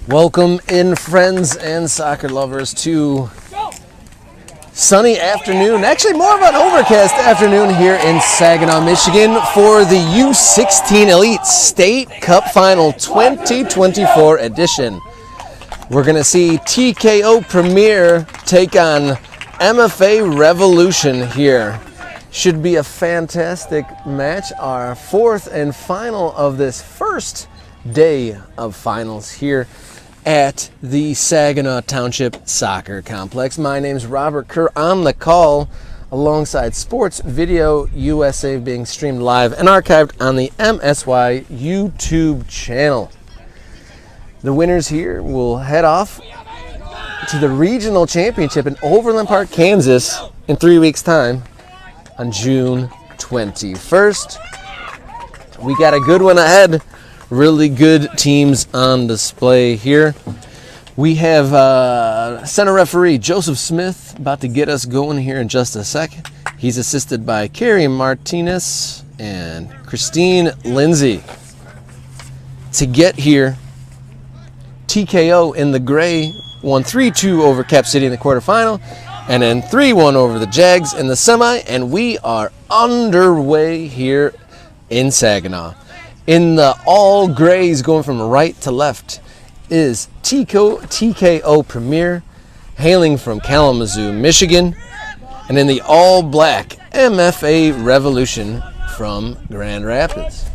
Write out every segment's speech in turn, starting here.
Welcome in, friends and soccer lovers, to sunny afternoon, actually more of an overcast afternoon here in Saginaw, Michigan for the U16 Elite State Cup Final 2024 edition. We're going to see TKO Premier take on MFA Revolution here. Should be a fantastic match, our fourth and final of this first day of finals here at the Saginaw Township Soccer Complex. My name's Robert Kerr on the call alongside Sports Video USA being streamed live and archived on the MSY YouTube channel. The winners here will head off to the regional championship in Overland Park, Kansas in 3 weeks' time on June 21st. We got a good one ahead. Really good teams on display here. We have center referee Joseph Smith about to get us going here in just a second. He's assisted by Carrie Martinez and Christine Lindsay. To get here, TKO in the gray won 3-2 over Cap City in the quarterfinal, and then 3-1 over the Jags in the semi, and we are underway here in Saginaw. In the all grays, going from right to left, is TKO Premier, hailing from Kalamazoo, Michigan. And in the all black, MFA Revolution from Grand Rapids.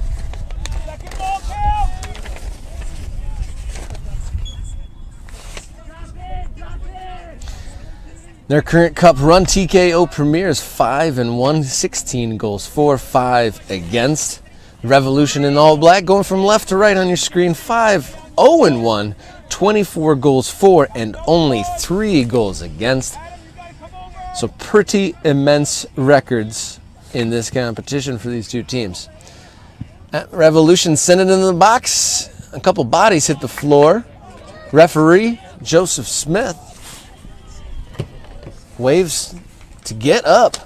Their current cup run, TKO Premier, is 5-1, 16 goals for, 5 against. Revolution in all black, going from left to right on your screen, 5-0-1, 24 goals for and only 3 goals against. So pretty immense records in this competition for these two teams. Revolution sent it into the box. A couple bodies hit the floor. Referee Joseph Smith waves to get up.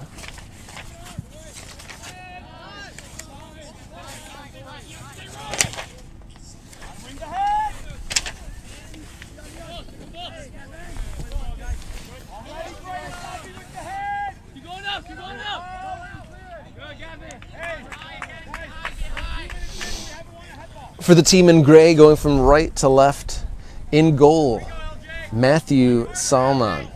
For the team in gray, going from right to left, in goal, Matthew Salmon.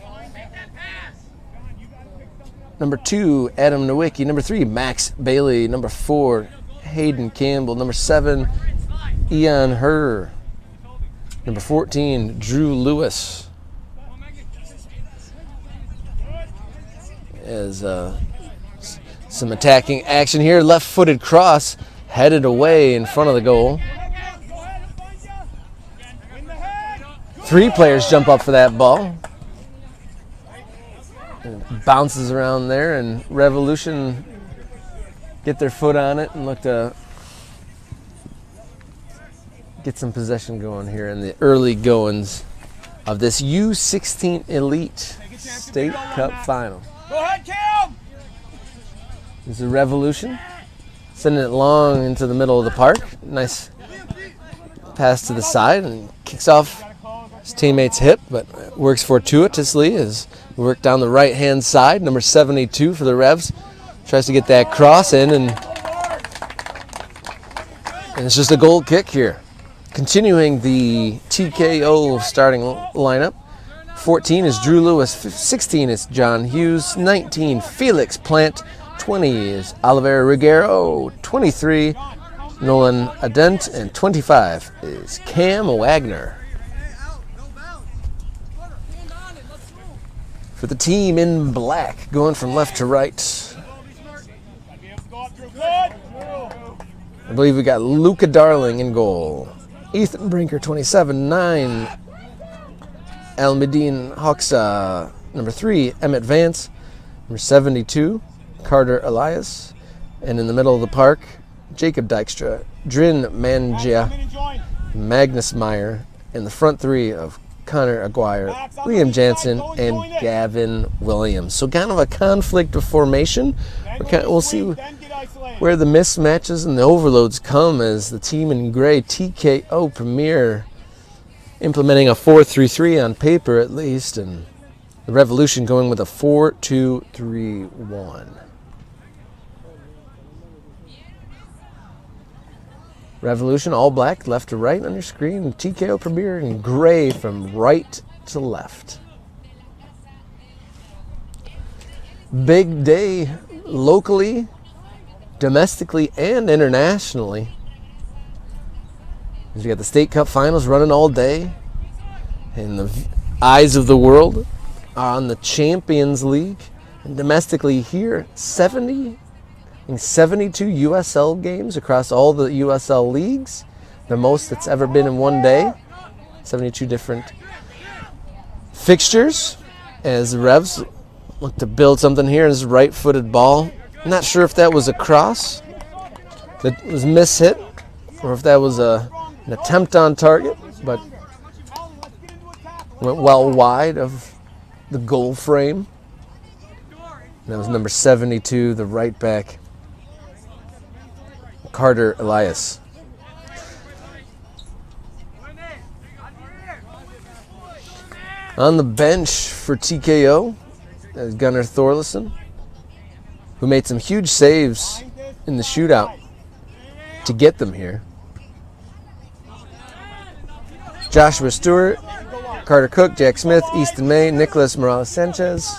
Number 2, Adam Nowicki. Number 3, Max Bailey. Number 4, Hayden Campbell. Number 7, Ian Herr. Number 14, Drew Lewis. As some attacking action here, left-footed cross headed away in front of the goal. 3 players jump up for that ball. It bounces around there, and Revolution get their foot on it and look to get some possession going here in the early goings of this U16 Elite State Cup Final. Go ahead, Cam! This is Revolution sending it long into the middle of the park. Nice pass to the side, and kicks off his teammate's hip, but works fortuitously as we work down the right-hand side. Number 72 for the Revs tries to get that cross in, and it's just a goal kick here. Continuing the TKO starting lineup, 14 is Drew Lewis, 16 is John Hughes, 19 Felix Plant, 20 is Oliver Ruggiero, 23 Nolan Adent, and 25 is Cam Wagner. For the team in black, going from left to right, I believe we got Luca Darling in goal. Ethan Brinker, 27, 9 Almedine Hoxa, number 3 Emmett Vance, number 72 Carter Elias, and in the middle of the park, Jacob Dykstra, Drin Mangia, Magnus Meyer, and the front 3 of Connor Aguirre, Liam Jansen, and Gavin Williams. So kind of a conflict of formation. We'll see where the mismatches and the overloads come as the team in gray, TKO Premier, implementing a 4-3-3 on paper at least, and the Revolution going with a 4-2-3-1. Revolution, all black, left to right on your screen. TKO Premier in gray from right to left. Big day locally, domestically, and internationally. We got the State Cup Finals running all day, and the eyes of the world are on the Champions League. And domestically here, 72 USL games across all the USL leagues, the most that's ever been in one day. 72 different fixtures as the Revs look to build something here. This right-footed ball. I'm not sure if that was a cross that was mishit or if that was an attempt on target, but went well wide of the goal frame. And that was number 72, the right back, Carter Elias. On the bench for TKO is Gunnar Thorlison, who made some huge saves in the shootout to get them here. Joshua Stewart, Carter Cook, Jack Smith, Easton May, Nicholas Morales Sanchez.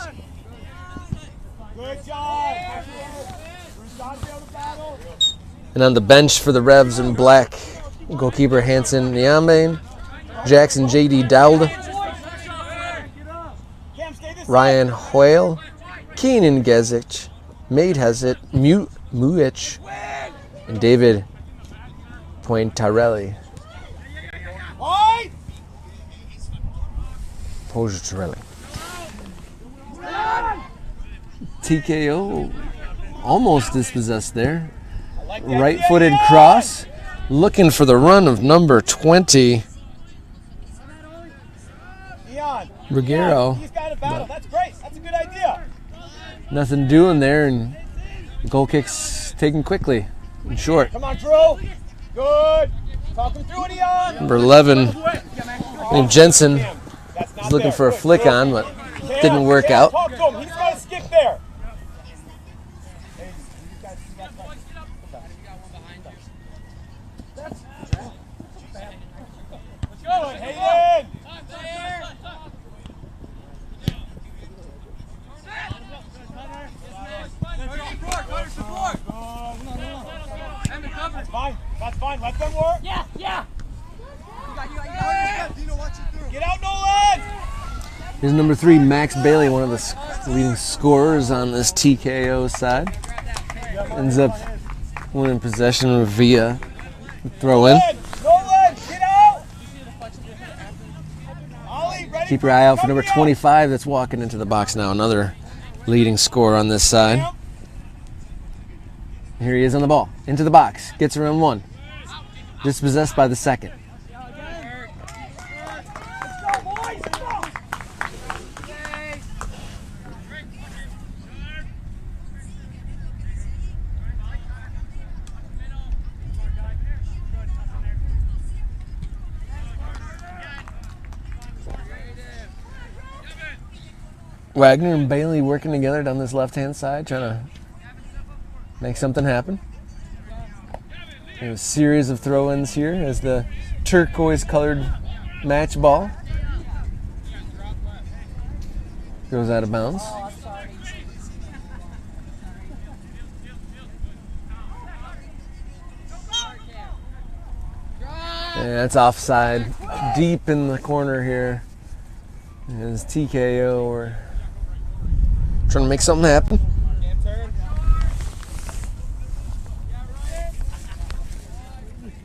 And on the bench for the Revs in black, goalkeeper Hanson Nyame, Jackson J.D. Dowd, Ryan Hoyle, Keenan Gezic, Made Hezit, Muich, and David Pointarelli. Pointarelli. TKO almost dispossessed there. Right-footed cross, looking for the run of number 20, Ruggiero. That's great. That's a good idea. Nothing doing there, and goal kick's taken quickly and short. Come on, Drew. Good. Talk him through it, Ian. Number 11, named Jensen, was looking for a flick on, but didn't work out. Talk to him. He's got to skip there. Good, Hayden. That's fine. Let them work. Yeah. Get out, Nolan. Here's number 3, Max Bailey, one of the leading scorers on this TKO side. Ends up winning possession via throw in. Nolan, get out. Ollie, ready? Keep your eye out for number 25 that's walking into the box now, another leading scorer on this side. Here he is on the ball, into the box, gets around one. Dispossessed by the second. Wagner and Bailey working together down this left-hand side, trying to make something happen. A series of throw-ins here as the turquoise-colored match ball goes out of bounds. And that's offside, deep in the corner here. As TKO, we're trying to make something happen.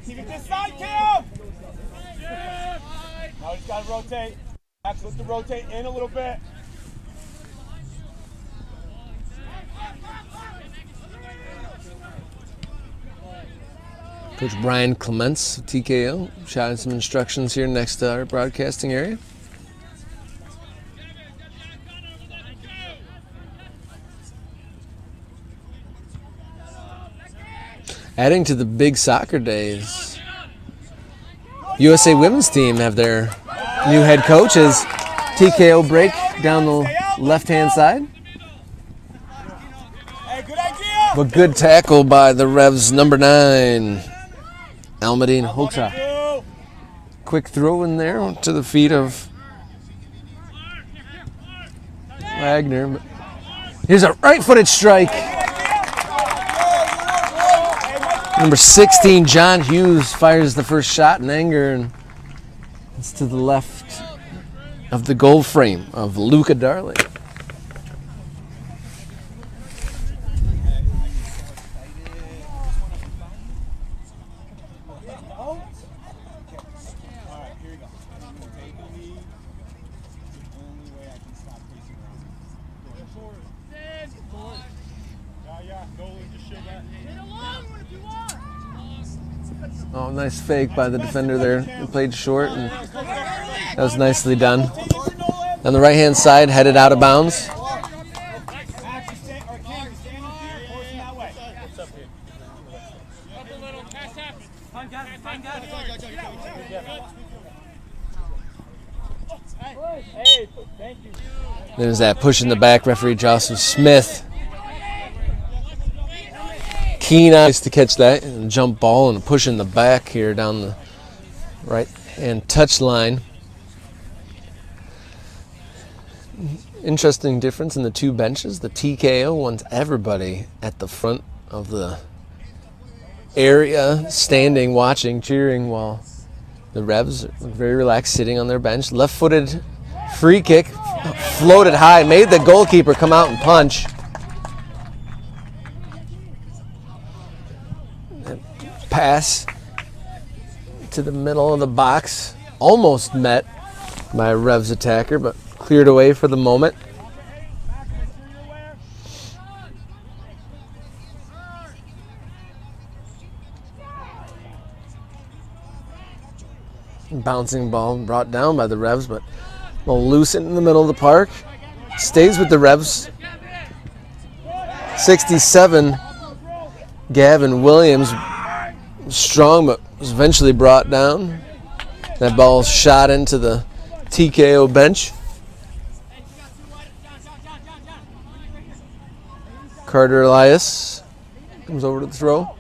Keep it this side, Cam. Now he's got to rotate. Max looks to rotate in a little bit. Coach Brian Clements of TKO shouting some instructions here next to our broadcasting area. Adding to the big soccer days, USA women's team have their New head coach is TKO break down the left-hand side. Hey, good idea. But good tackle by the Revs number 9, Almadine Hoxa. Quick throw in there to the feet of Wagner. Here's a right-footed strike. Number 16, John Hughes, fires the first shot in anger, and it's to the left of the goal frame of Luca Darling. Oh, nice fake by the defender there. He played short, and that was nicely done. On the right-hand side, headed out of bounds. There's that push in the back, referee Jocelyn Smith. Keen eyes to catch that and jump ball and push in the back here down the right hand touch line. Interesting difference in the two benches. The TKO wants everybody at the front of the area, standing, watching, cheering, while the Revs are very relaxed, sitting on their bench. Left-footed free kick, floated high, made the goalkeeper come out and punch. Pass to the middle of the box, almost met by a Revs attacker, but cleared away for the moment. Bouncing ball brought down by the Revs, but will loosen in the middle of the park. Stays with the Revs. 67, Gavin Williams. Strong, but was eventually brought down. That ball shot into the TKO bench. Carter Elias comes over to the throw.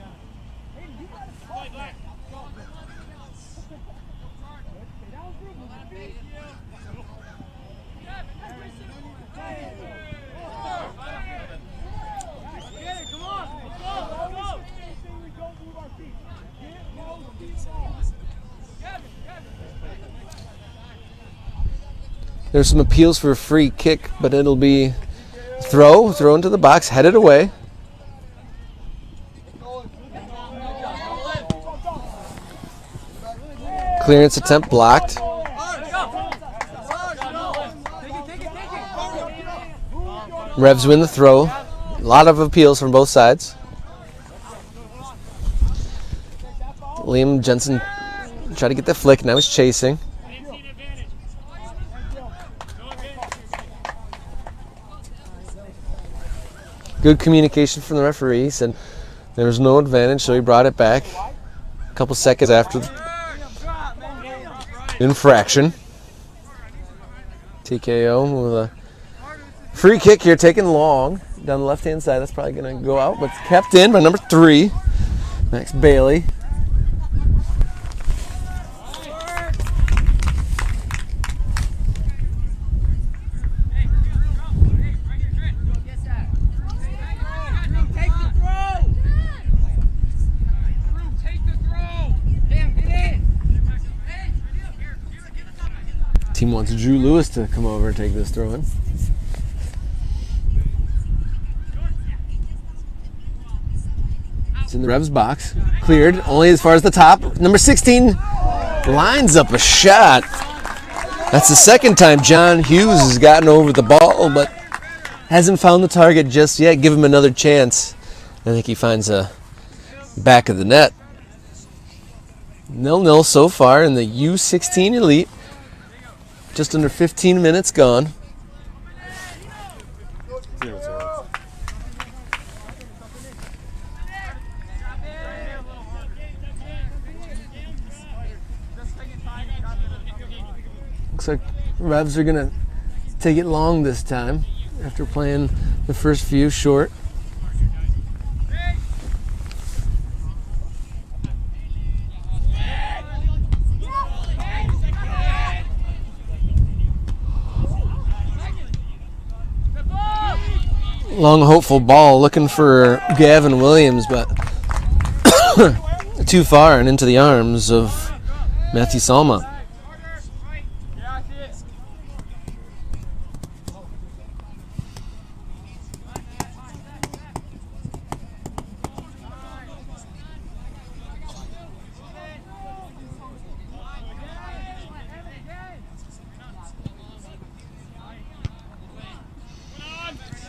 There's some appeals for a free kick, but it'll be throw into the box, headed away. Clearance attempt blocked. Revs win the throw. A lot of appeals from both sides. Liam Jensen tried to get the flick, now he's chasing. Good communication from the referee. He said there was no advantage, so he brought it back a couple seconds after the infraction. TKO with a free kick here, taken long down the left-hand side. That's probably going to go out, but it's kept in by number 3, Max Bailey. Team wants Drew Lewis to come over and take this throw in. It's in the Revs box. Cleared only as far as the top. Number 16 lines up a shot. That's the second time John Hughes has gotten over the ball, but hasn't found the target just yet. Give him another chance. I think he finds a back of the net. 0-0 so far in the U16 Elite. Just under 15 minutes gone. Looks Looks like Revs are going to take it long this time after playing the first few short. Long hopeful ball looking for Gavin Williams, but too far and into the arms of Matthew Salma.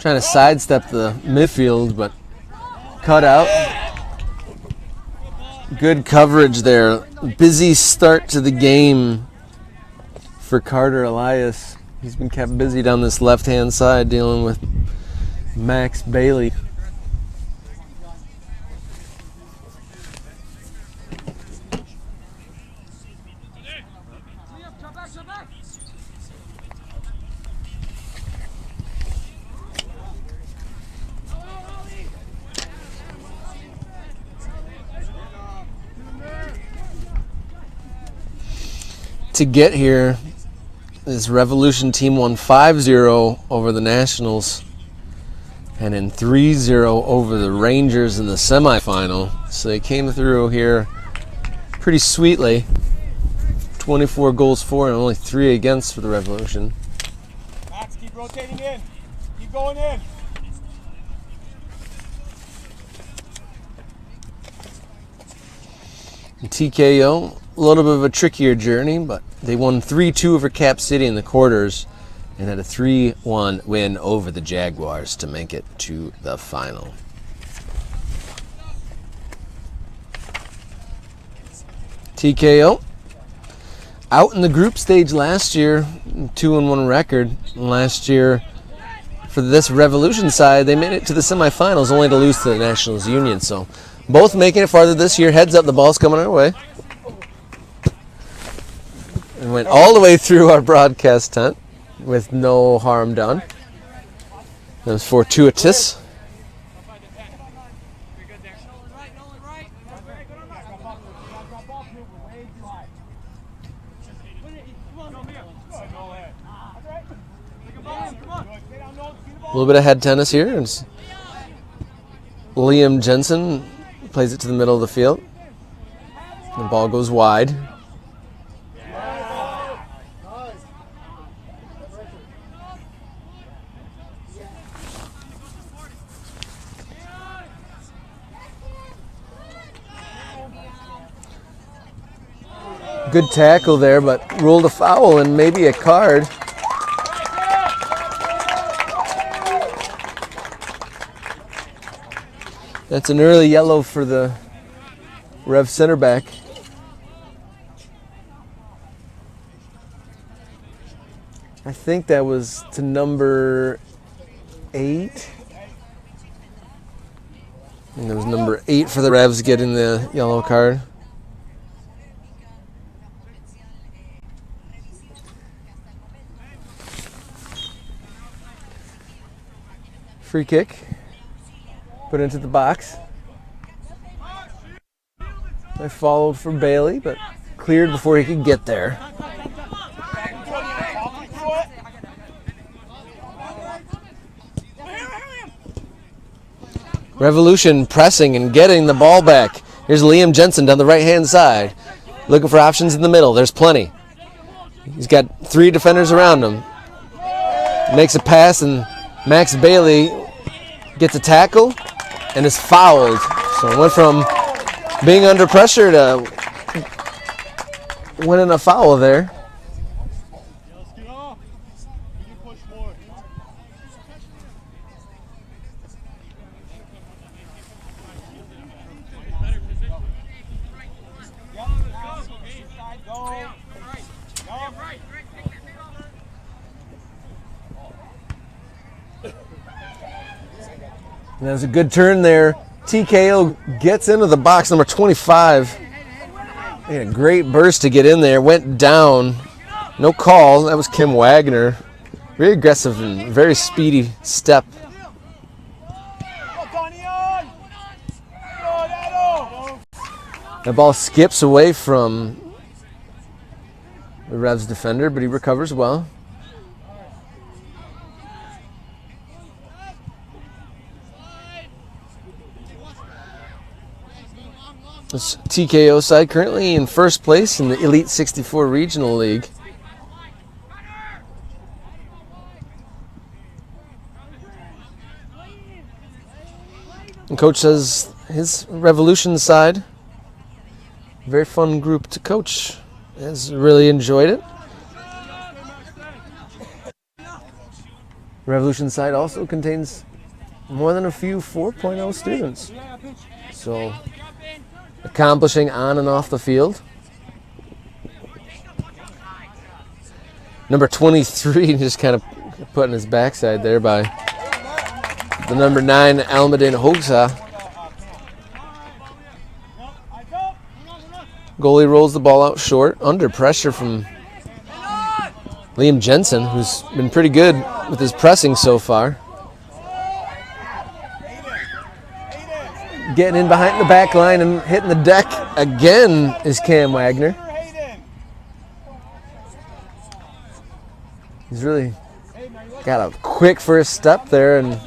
Trying to sidestep the midfield, but cut out. Good coverage there. Busy start to the game for Carter Elias. He's been kept busy down this left-hand side dealing with Max Bailey. To get here, this Revolution team won 5-0 over the Nationals and in 3-0 over the Rangers in the semifinal. So they came through here pretty sweetly. 24 goals for and only 3 against for the Revolution. Max, keep rotating in. Keep going in. And TKO, a little bit of a trickier journey, but they won 3-2 over Cap City in the quarters and had a 3-1 win over the Jaguars to make it to the final. TKO out in the group stage last year, 2-1 record. Last year for this Revolution side, they made it to the semifinals only to lose to the Nationals Union. So both making it farther this year. Heads up, the ball's coming our way. And went all the way through our broadcast tent with no harm done. That was fortuitous. A little bit of head tennis here. It's Liam Jensen plays it to the middle of the field. The ball goes wide. Good tackle there, but ruled a foul and maybe a card. That's an early yellow for the Rev center back. I think that was to number 8. And it was number 8 for the Revs getting the yellow card. Free kick, put into the box. I followed for Bailey, but cleared before he could get there. Revolution pressing and getting the ball back. Here's Liam Jensen down the right-hand side. Looking for options in the middle. There's plenty. He's got 3 defenders around him. Makes a pass and Max Bailey gets a tackle and is fouled. So it went from being under pressure to winning a foul there. And there's a good turn there. TKO gets into the box, number 25. He had a great burst to get in there. Went down No call. That was Kim Wagner. Very aggressive and very speedy step. The ball skips away from the Revs defender, but he recovers well. This TKO side currently in first place in the Elite 64 Regional League. And coach says his Revolution side, very fun group to coach, has really enjoyed it. Revolution side also contains more than a few 4.0 students. So accomplishing on and off the field. Number 23 just kind of putting his backside there by the number 9 Almadine Hoxha. Goalie rolls the ball out short, under pressure from Liam Jensen, who's been pretty good with his pressing so far. Getting in behind the back line and hitting the deck again is Cam Wagner. He's really got a quick first step there and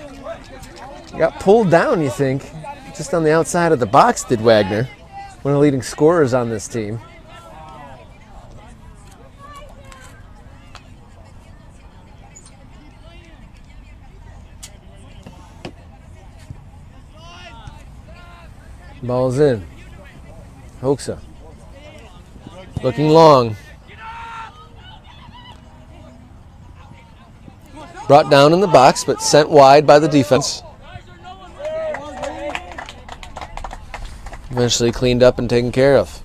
got pulled down, you think. Just on the outside of the box did Wagner, one of the leading scorers on this team. Ball's in. Hoxha. Looking long. Brought down in the box, but sent wide by the defense. Eventually cleaned up and taken care of.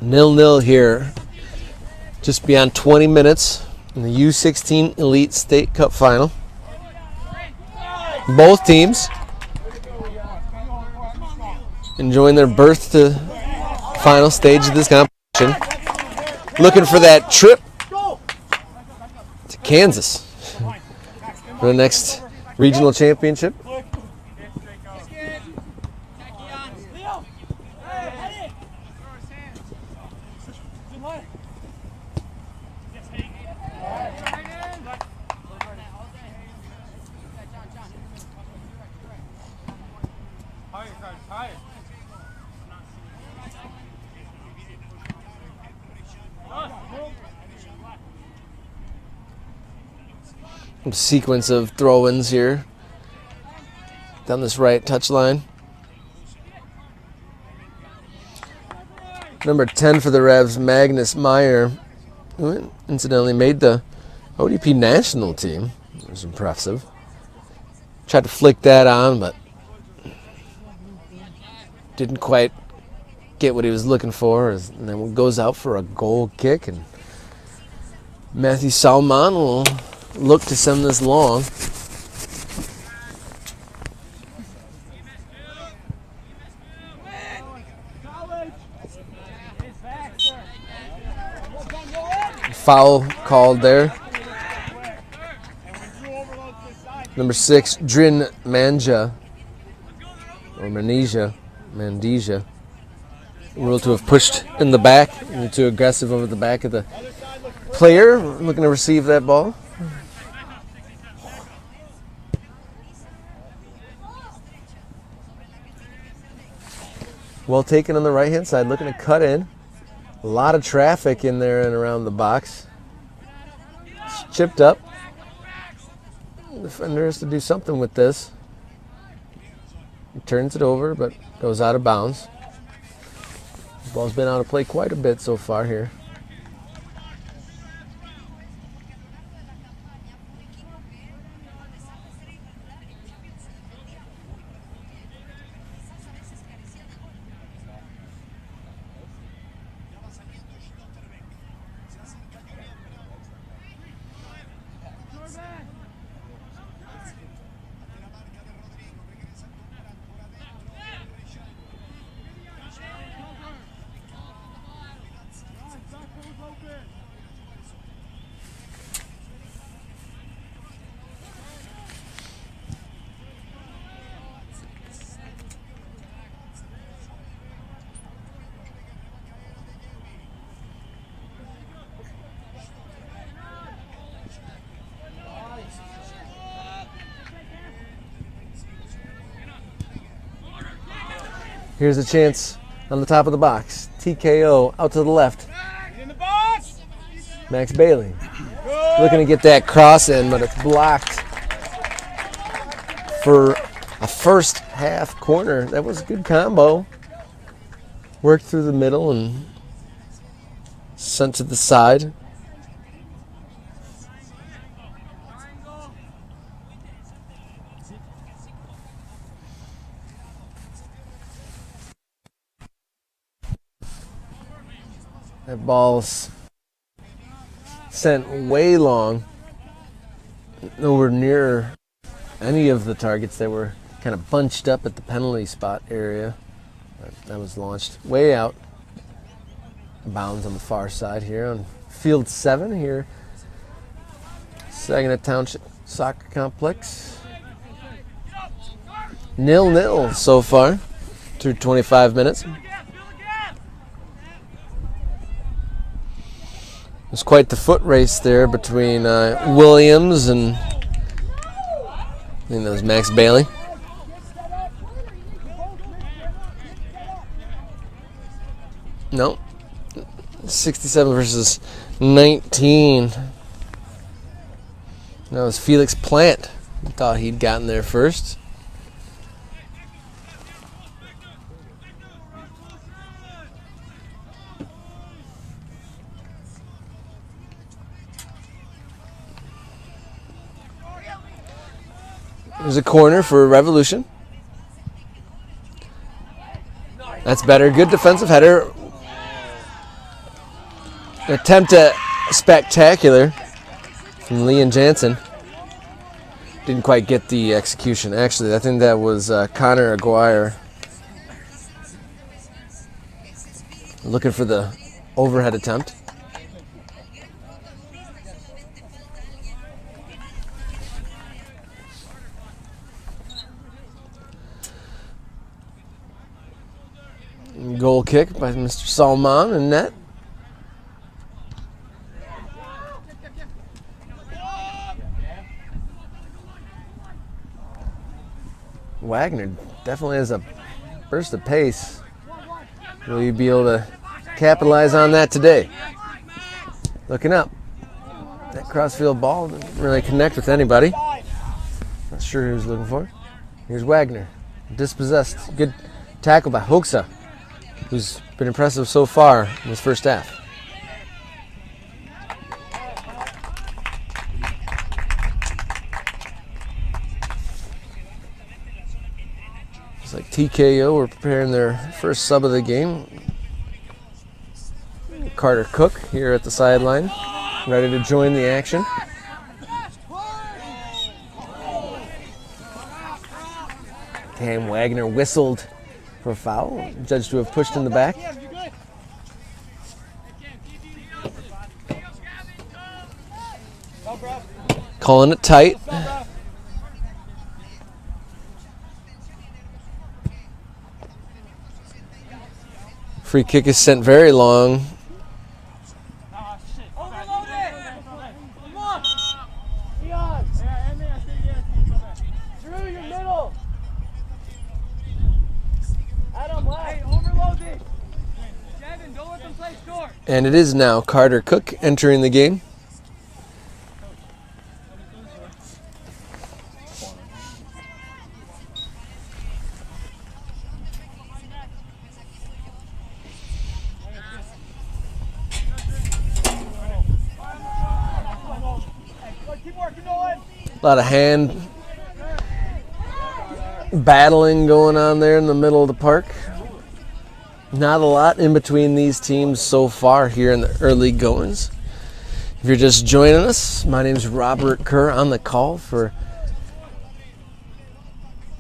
Nil-nil here, just beyond 20 minutes in the U16 Elite State Cup Final. Both teams enjoying their berth to final stage of this competition. Looking for that trip to Kansas for the next regional championship. Sequence of throw-ins here down this right touch line. Number 10 for the Revs, Magnus Meyer, who incidentally made the ODP national team. It was impressive. Tried to flick that on, but didn't quite get what he was looking for. And then goes out for a goal kick, and Matthew Salman will look to send this long. Foul called there. Number 6, Drin Manja, or Mandija, ruled to have pushed in the back, and too aggressive over the back of the player looking to receive that ball. Well taken on the right-hand side, looking to cut in. A lot of traffic in there and around the box. It's chipped up. The defender has to do something with this. He turns it over, but goes out of bounds. The ball's been out of play quite a bit so far here. Here's a chance on the top of the box. TKO out to the left. In the box. Max Bailey looking to get that cross in, but it's blocked for a first half corner. That was a good combo. Worked through the middle and sent to the side. That ball's sent way long, nowhere near any of the targets. That were kind of bunched up at the penalty spot area. That was launched way out. Bounds on the far side here on field 7 here. Saginaw Township Soccer Complex. 0-0 so far through 25 minutes. It's quite the foot race there between Williams and I think that was Max Bailey. No. 67 versus 19. That was Felix Plant. Thought he'd gotten there first. There's a corner for Revolution. That's better. Good defensive header. Attempt at spectacular from Lee and Jansen. Didn't quite get the execution. Actually, I think that was Connor Aguirre looking for the overhead attempt. Goal kick by Mr. Salman in net. Wagner definitely has a burst of pace. Will you be able to capitalize on that today? Looking up. That crossfield ball didn't really connect with anybody. Not sure who he was looking for. Here's Wagner. Dispossessed. Good tackle by Hoeksa, who's been impressive so far in this first half. It's like TKO were preparing their first sub of the game. Carter Cook here at the sideline, ready to join the action. Cam Wagner whistled for a foul, judged to have pushed in the back. Calling it tight. Free kick is sent very long. And it is now Carter Cook entering the game. A lot of hand battling going on there in the middle of the park. Not a lot in between these teams so far here in the early goings. If you're just joining us, my name is Robert Kerr on the call for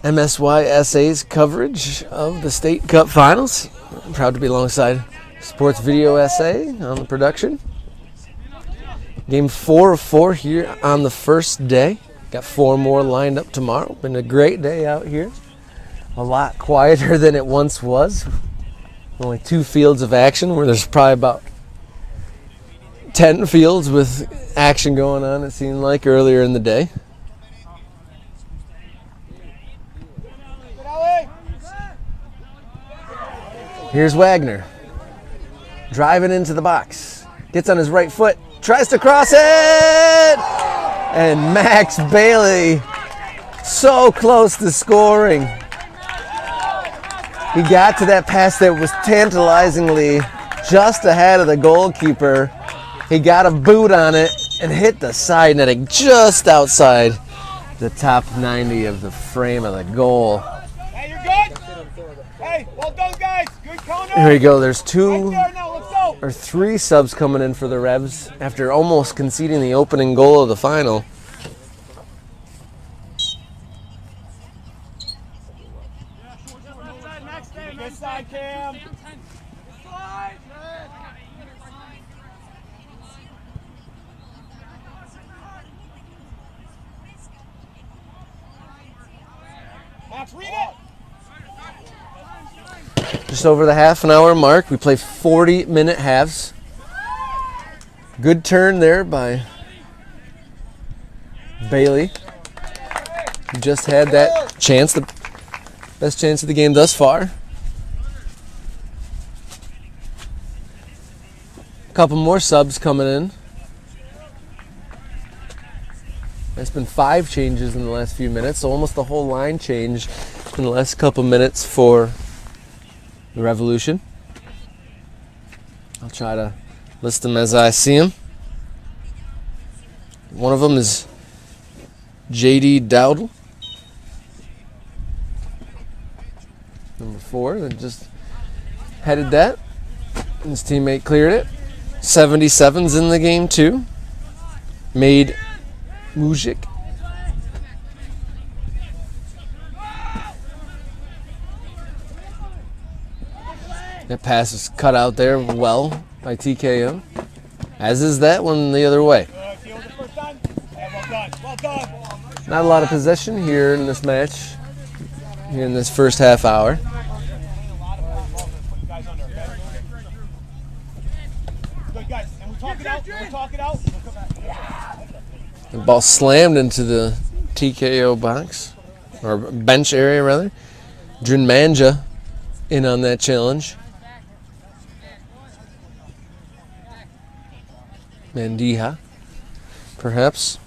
MSYSA's coverage of the State Cup Finals. I'm proud to be alongside Sports Video SA on the production. Game 4 of 4 here on the first day. Got 4 more lined up tomorrow. Been a great day out here. A lot quieter than it once was. Only 2 fields of action where there's probably about 10 fields with action going on, it seemed like, earlier in the day. Here's Wagner. Driving into the box. Gets on his right foot. Tries to cross it! And Max Bailey so close to scoring. He got to that pass that was tantalizingly just ahead of the goalkeeper. He got a boot on it and hit the side netting just outside the top 90 of the frame of the goal. Hey, you're good? Hey, well done, guys. Good counter. Here we go. There's Right two there now, let's go. or three subs coming in for the Revs after almost conceding the opening goal of the final. Good side, Cam. Max, read it. Just over the half an hour mark. We play 40-minute halves. Good turn there by Bailey. He just had that chance, the best chance of the game thus far. A couple more subs coming in. It's been 5 changes in the last few minutes, so almost the whole line changed in the last couple minutes for the Revolution. I'll try to list them as I see them. One of them is J.D. Dowdle. Number 4, that just headed that. His teammate cleared it. 77's in the game too. Made Mujic. That pass is cut out there well by TKO. As is that one the other way. Deal with it first time. Hey, well done. Well done. Not a lot of possession here in this match. Here in this first half hour. Put you guys under, okay? Good, guys. And we talk it out. We'll talk it out. We'll come back. The ball slammed into the TKO box, or bench area rather. Drin Manja in on that challenge. Mandiha, perhaps.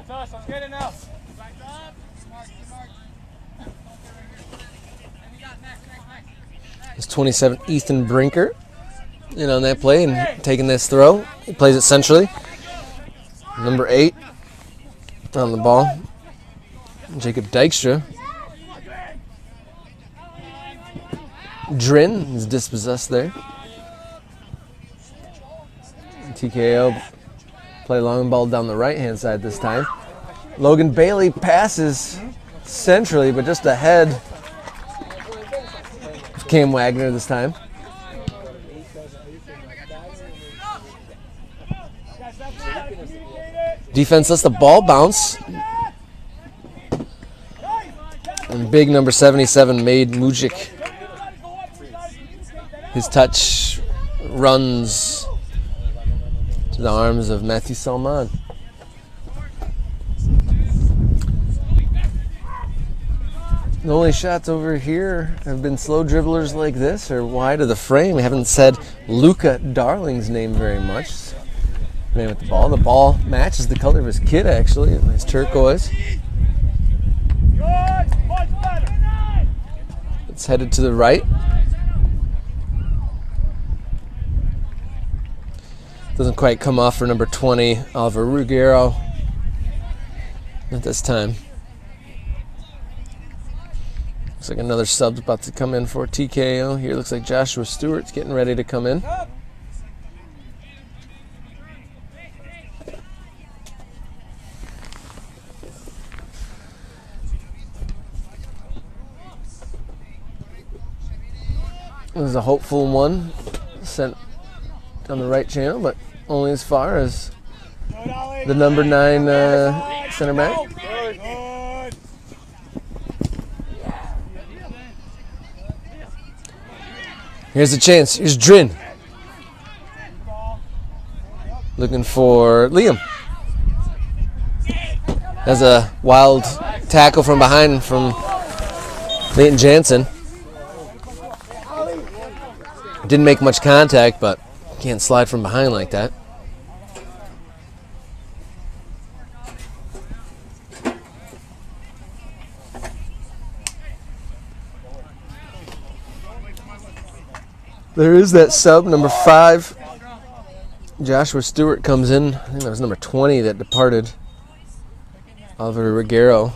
That's us. Let's get it now. It's 27 Ethan Brinker in on that play and taking this throw. He plays it centrally. Number 8 on the ball. Jacob Dykstra. Drin is dispossessed there. TKO play long ball down the right-hand side this time. Logan Bailey passes centrally, but just ahead of Cam Wagner this time. Defense lets the ball bounce. And big number 77 made Mujic. His touch runs to the arms of Matthew Salman. The only shots over here have been slow dribblers like this or wide of the frame. We haven't said Luca Darling's name very much. Man with the ball. The ball matches the color of his kit, actually. Nice turquoise. It's headed to the right. Doesn't quite come off for number 20, Oliver Ruggiero. Not this time. Looks like another sub's about to come in for TKO. Here looks like Joshua Stewart's getting ready to come in. This is a hopeful one sent down the right channel, but only as far as the number 9 center back. Here's a chance. Here's Drin. Looking for Liam. Has a wild tackle from behind from Leighton Jansen. Didn't make much contact, but can't slide from behind like that. There is that sub, number 5. Joshua Stewart comes in. I think that was number 20 that departed. Oliver Ruggiero.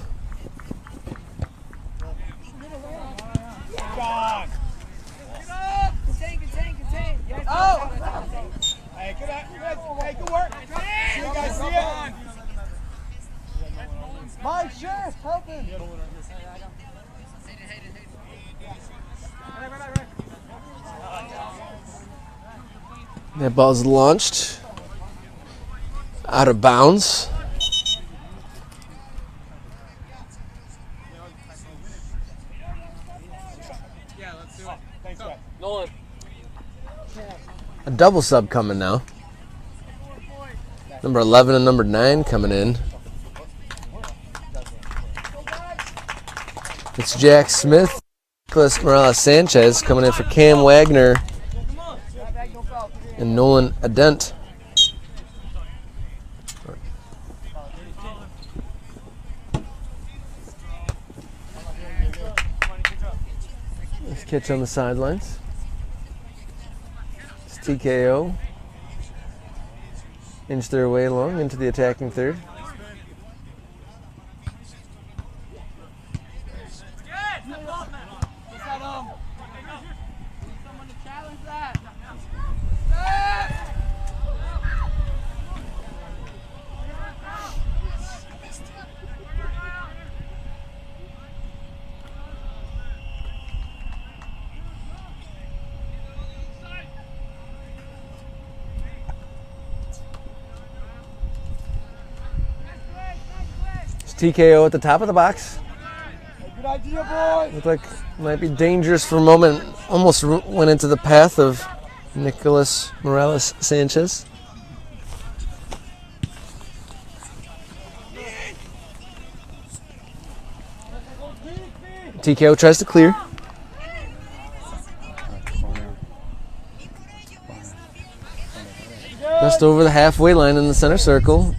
That ball's launched out of bounds. A double sub coming now. Number 11 and number 9 coming in. It's Jack Smith, Nicholas Morales-Sanchez coming in for Cam Wagner and Nolan Adent. Nice catch on the sidelines. It's TKO. Inch their way along into the attacking third. TKO at the top of the box. Good idea, boy. Looked like it might be dangerous for a moment. Almost went into the path of Nicholas Morales-Sanchez. TKO tries to clear. Just over the halfway line in the center circle.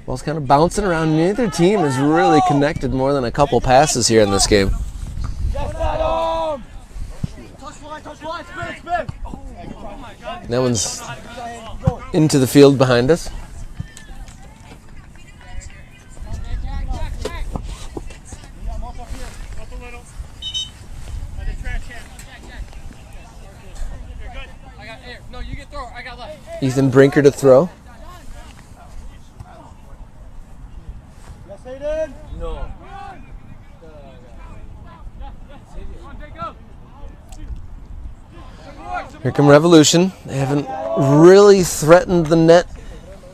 Ball's kind of bouncing around. Neither team is really connected more than a couple passes here in this game. That one's into the field behind us. Ethan Brinker to throw. Here come Revolution. They haven't really threatened the net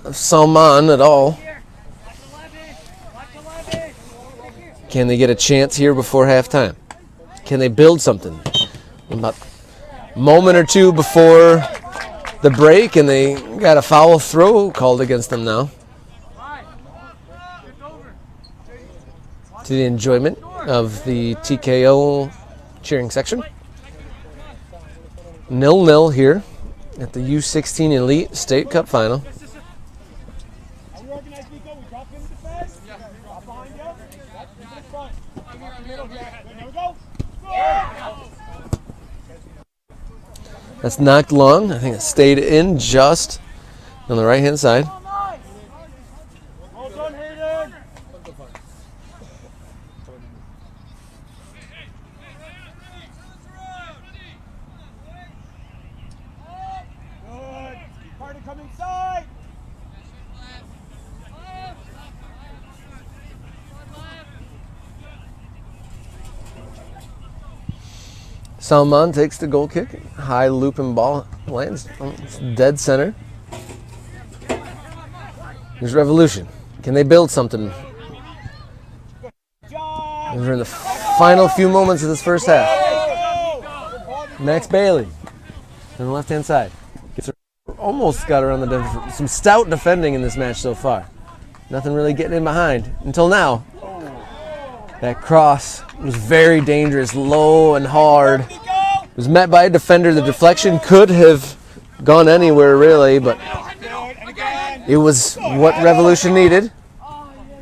of Salman at all. Can they get a chance here before halftime? Can they build something? About a moment or two before the break, and they got a foul throw called against them now. To the enjoyment of the TKO cheering section. 0-0 here at the U16 Elite State Cup Final. That's knocked long. I think it stayed in just on the right-hand side. Salman takes the goal kick. High looping ball lands dead center. Here's Revolution. Can they build something? We're in the final few moments of this first half. Max Bailey on the left-hand side. Almost got her on the some stout defending in this match so far. Nothing really getting in behind until now. That cross was very dangerous, low and hard. It was met by a defender. The deflection could have gone anywhere really, but it was what Revolution needed.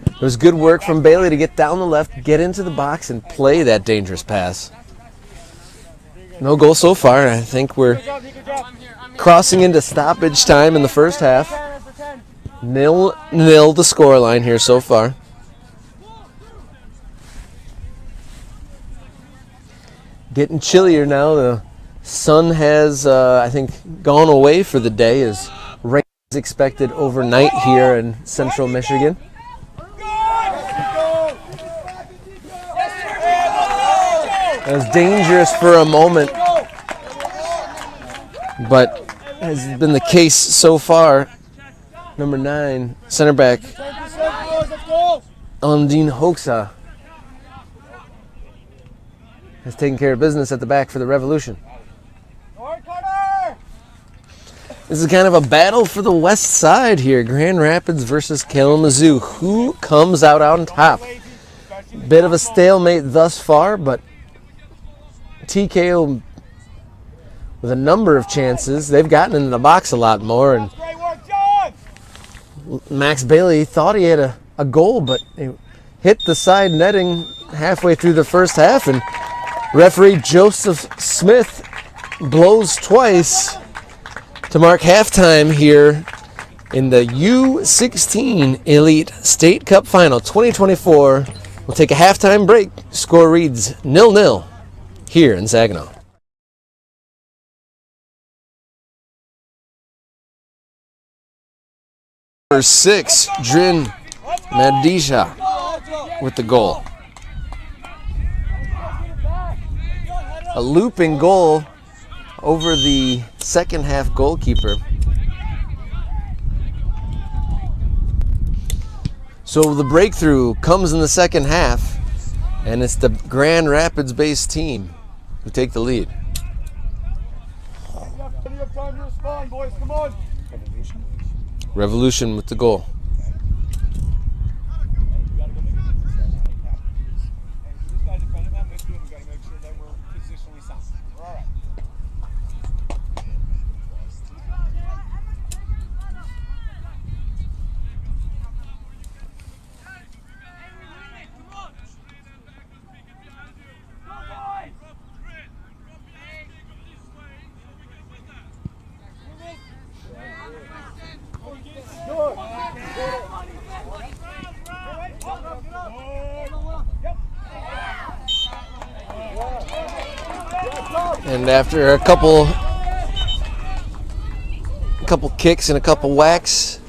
It was good work from Bailey to get down the left, get into the box, and play that dangerous pass. No goal so far. I think we're crossing into stoppage time in the first half. 0-0 the scoreline here so far. Getting chillier now. The sun has, I think, gone away for the day as rain is expected overnight here in central Michigan. It was dangerous for a moment, but has been the case so far. Number 9, center back, Alandine Hoxha, has taken care of business at the back for the Revolution. This is kind of a battle for the west side here. Grand Rapids versus Kalamazoo. Who comes out on top? Bit of a stalemate thus far, but TKO with a number of chances. They've gotten into the box a lot more, and Max Bailey thought he had a goal, but he hit the side netting halfway through the first half, and referee Joseph Smith blows twice to mark halftime here in the U16 Elite State Cup Final 2024. We'll take a halftime break. Score reads 0-0 here in Saginaw. Number 6, Drin Madisha with the goal. A looping goal over the second half goalkeeper. So the breakthrough comes in the second half, and it's the Grand Rapids based team who take the lead. Revolution with the goal. And after a couple kicks and a couple whacks,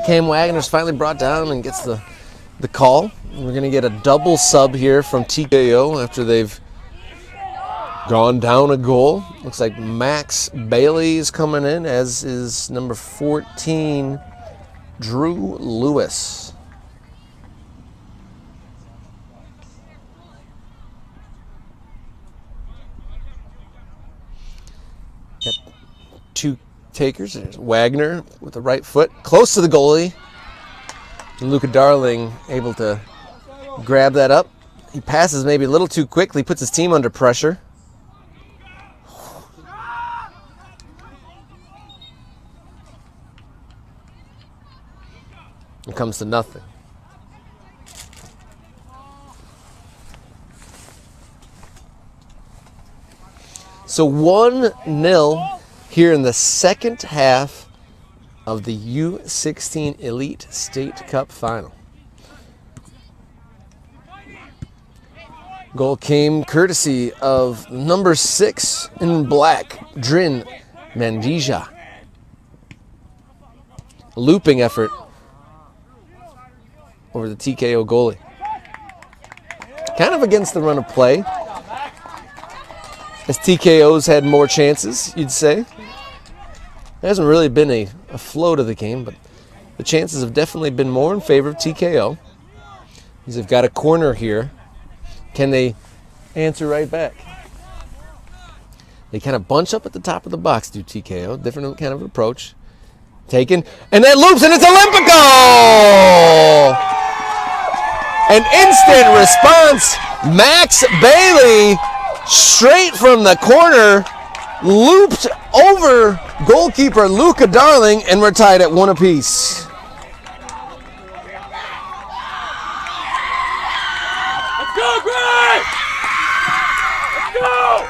Cam Wagner's finally brought down and gets the call. We're going to get a double sub here from TKO after they've gone down a goal. Looks like Max Bailey is coming in, as is number 14, Drew Lewis. Got two takers. There's Wagner with the right foot, close to the goalie. And Luca Darling able to grab that up. He passes maybe a little too quickly, puts his team under pressure. It comes to nothing. So 1-0 here in the second half of the U16 Elite State Cup Final. Goal came courtesy of number 6 in black, Drin Mandija. Looping effort over the TKO goalie. Kind of against the run of play, as TKO's had more chances, you'd say. There hasn't really been a flow to the game, but the chances have definitely been more in favor of TKO. They've got a corner here. Can they answer right back? They kind of bunch up at the top of the box, do TKO. Different kind of approach. Taken, and that loops, and it's Olympico! An instant response. Max Bailey, straight from the corner, looped over goalkeeper Luca Darling, and we're tied at 1 apiece. Let's go, Greg! Let's go!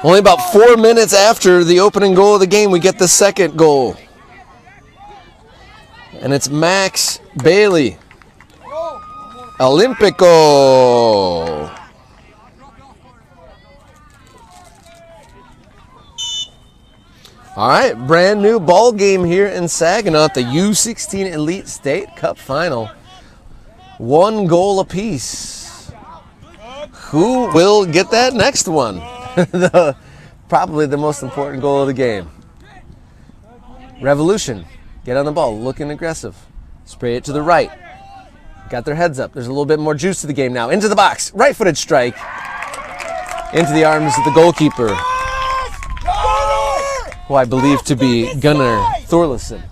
Only about 4 minutes after the opening goal of the game, we get the second goal. And it's Max Bailey. Olympico. All right, brand new ball game here in Saginaw at the U16 Elite State Cup Final. 1 goal apiece. Who will get that next one? Probably the most important goal of the game. Revolution, get on the ball, looking aggressive. Spray it to the right. Got their heads up. There's a little bit more juice to the game now. Into the box, right-footed strike. Into the arms of the goalkeeper, who I believe to be Gunnar Thorlison.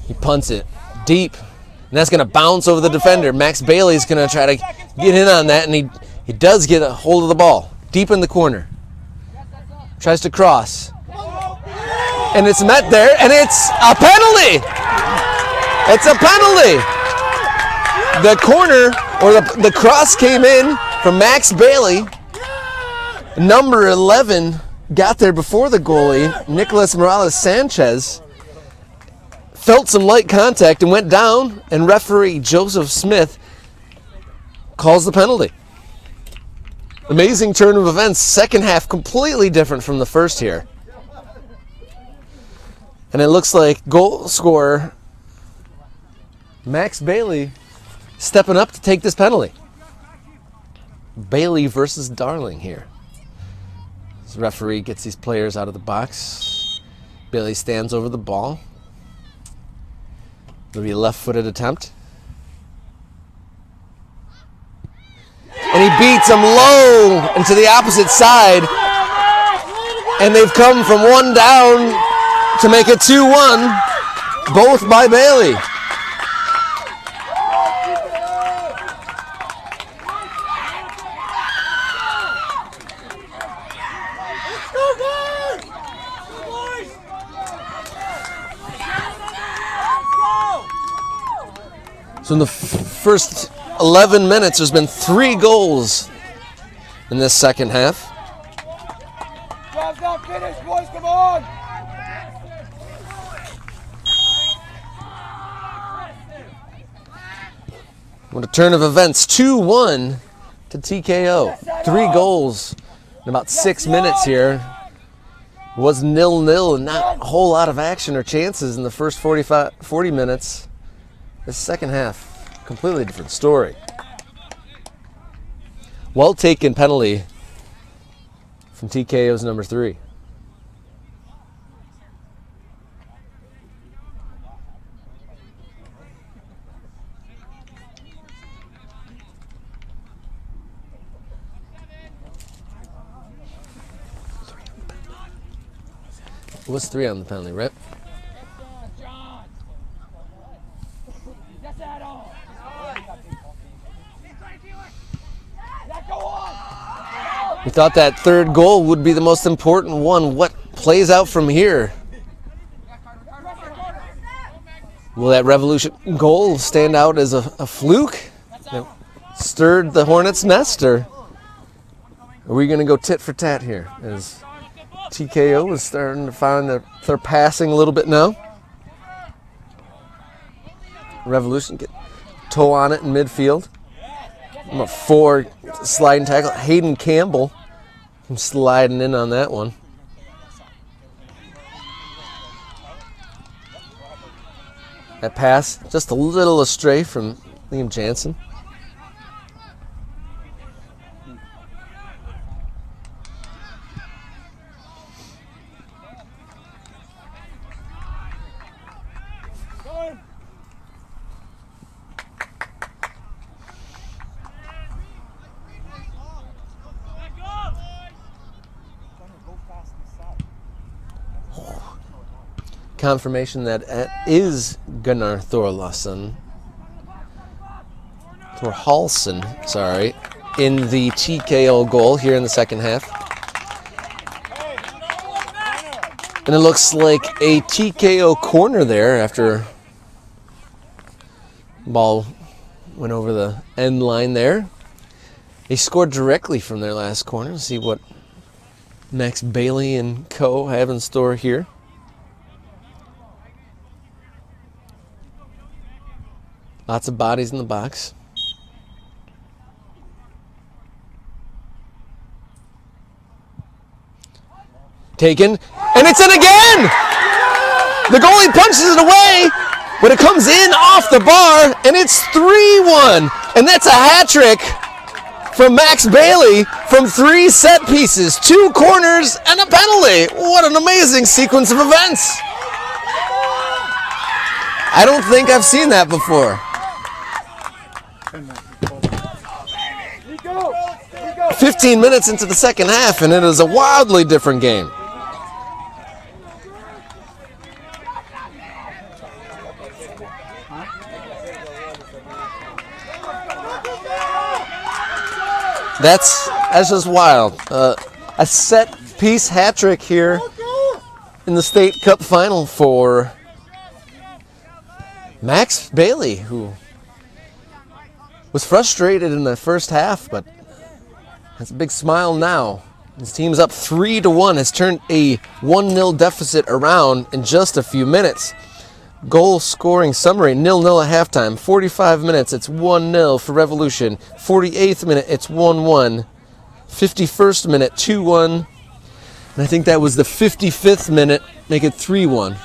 He punts it deep. And that's going to bounce over the defender. Max Bailey's going to try to get in on that, and he does get a hold of the ball. Deep in the corner. Tries to cross. And it's met there, and it's a penalty! It's a penalty! The corner, or the cross came in from Max Bailey. Number 11 got there before the goalie, Nicolas Morales Sanchez. Felt some light contact and went down, and referee Joseph Smith calls the penalty. Amazing turn of events. Second half completely different from the first here. And it looks like goal scorer Max Bailey stepping up to take this penalty. Bailey versus Darling here. This referee gets these players out of the box. Bailey stands over the ball. It'll be a left-footed attempt. And he beats him low and to the opposite side. And they've come from 1 down to make it 2-1, both by Bailey. So in the first 11 minutes, there's been 3 goals in this second half. Job's not finished, boys, come on! What a turn of events. 2-1 to TKO. 3 goals in about 6 minutes here. It was 0-0 and not a whole lot of action or chances in the first 40 minutes. This second half, completely different story. Well taken penalty from TKO's number 3. It was 3 on the penalty, right? We thought that third goal would be the most important one. What plays out from here? Will that Revolution goal stand out as a fluke that stirred the Hornets' nest, or are we going to go tit for tat here as TKO is starting to find that they're passing a little bit now? Revolution get toe on it in midfield. Number 4 sliding tackle. Hayden Campbell sliding in on that one. That pass just a little astray from Liam Jansen. confirmation that it is Gunnar Thorhalsson, sorry, in the TKO goal here in the second half. And it looks like a TKO corner there after ball went over the end line there. They scored directly from their last corner. Let's see what Max Bailey and co. have in store here. Lots of bodies in the box. Taken, and it's in again! The goalie punches it away, but it comes in off the bar, and it's 3-1. And that's a hat trick from Max Bailey from 3 set pieces, 2 corners, and a penalty. What an amazing sequence of events. I don't think I've seen that before. 15 minutes into the second half, and it is a wildly different game. That's just wild. A set piece hat trick here in the State Cup final for Max Bailey, who was frustrated in the first half, but has a big smile now. His team's up 3-1, has turned a 1-0 deficit around in just a few minutes. Goal scoring summary, 0-0 at halftime. 45 minutes, it's 1-0 for Revolution. 48th minute, it's 1-1. 51st minute, 2-1. And I think that was the 55th minute, make it 3-1.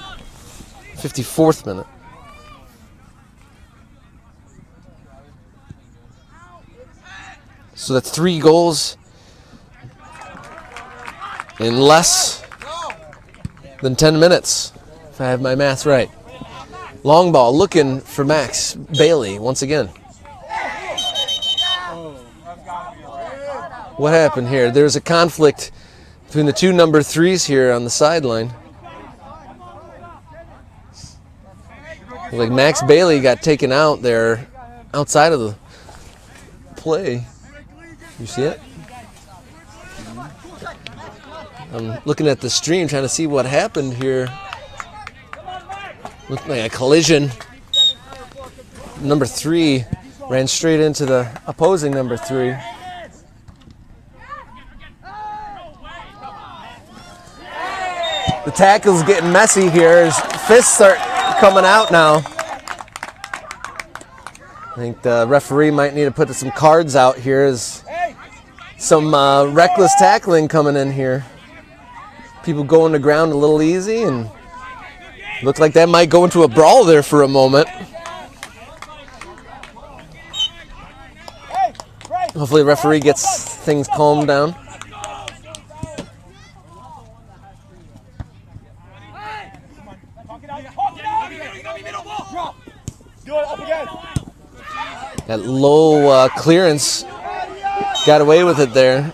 54th minute. So that's 3 goals in less than 10 minutes, if I have my math right. Long ball looking for Max Bailey once again. What happened here? There's a conflict between the 2 number 3s here on the sideline. Like Max Bailey got taken out there outside of the play. You see it? I'm looking at the stream trying to see what happened here. Looked like a collision. Number 3 ran straight into the opposing number 3. The tackle's getting messy here. His fists start coming out now. I think the referee might need to put some cards out here. As some reckless tackling coming in here. People going to ground a little easy, and looked like that might go into a brawl there for a moment. Hopefully the referee gets things calmed down. That low clearance got away with it there.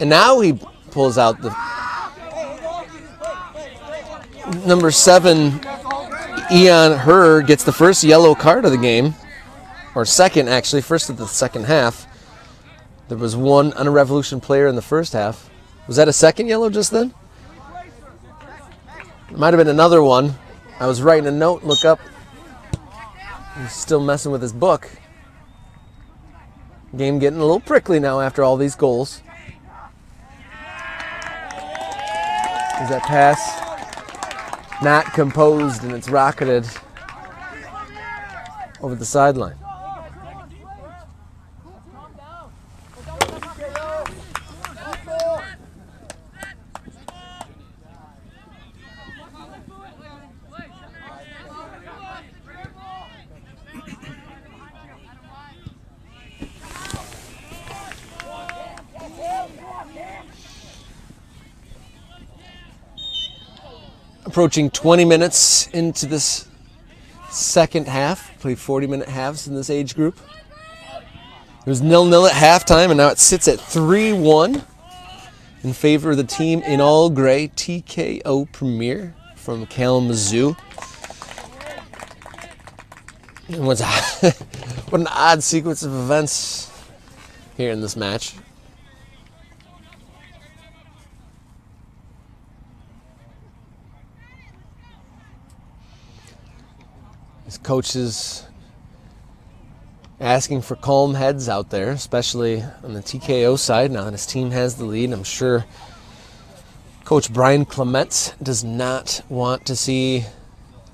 And now he pulls out the number 7, Ian Herr, gets the first yellow card of the game. Or second, actually. First of the second half. There was 1 on a Revolution player in the first half. Was that a second yellow just then? It might have been another one. I was writing a note, look up. He's still messing with his book. Game getting a little prickly now after all these goals. Is that pass not composed, and it's rocketed over the sideline. Approaching 20 minutes into this second half. Played 40-minute halves in this age group. It was 0-0 at halftime, and now it sits at 3-1. in favor of the team in all gray. TKO Premier from Kalamazoo. And what an odd sequence of events here in this match. His coaches asking for calm heads out there, especially on the TKO side now that his team has the lead. I'm sure Coach Brian Clements does not want to see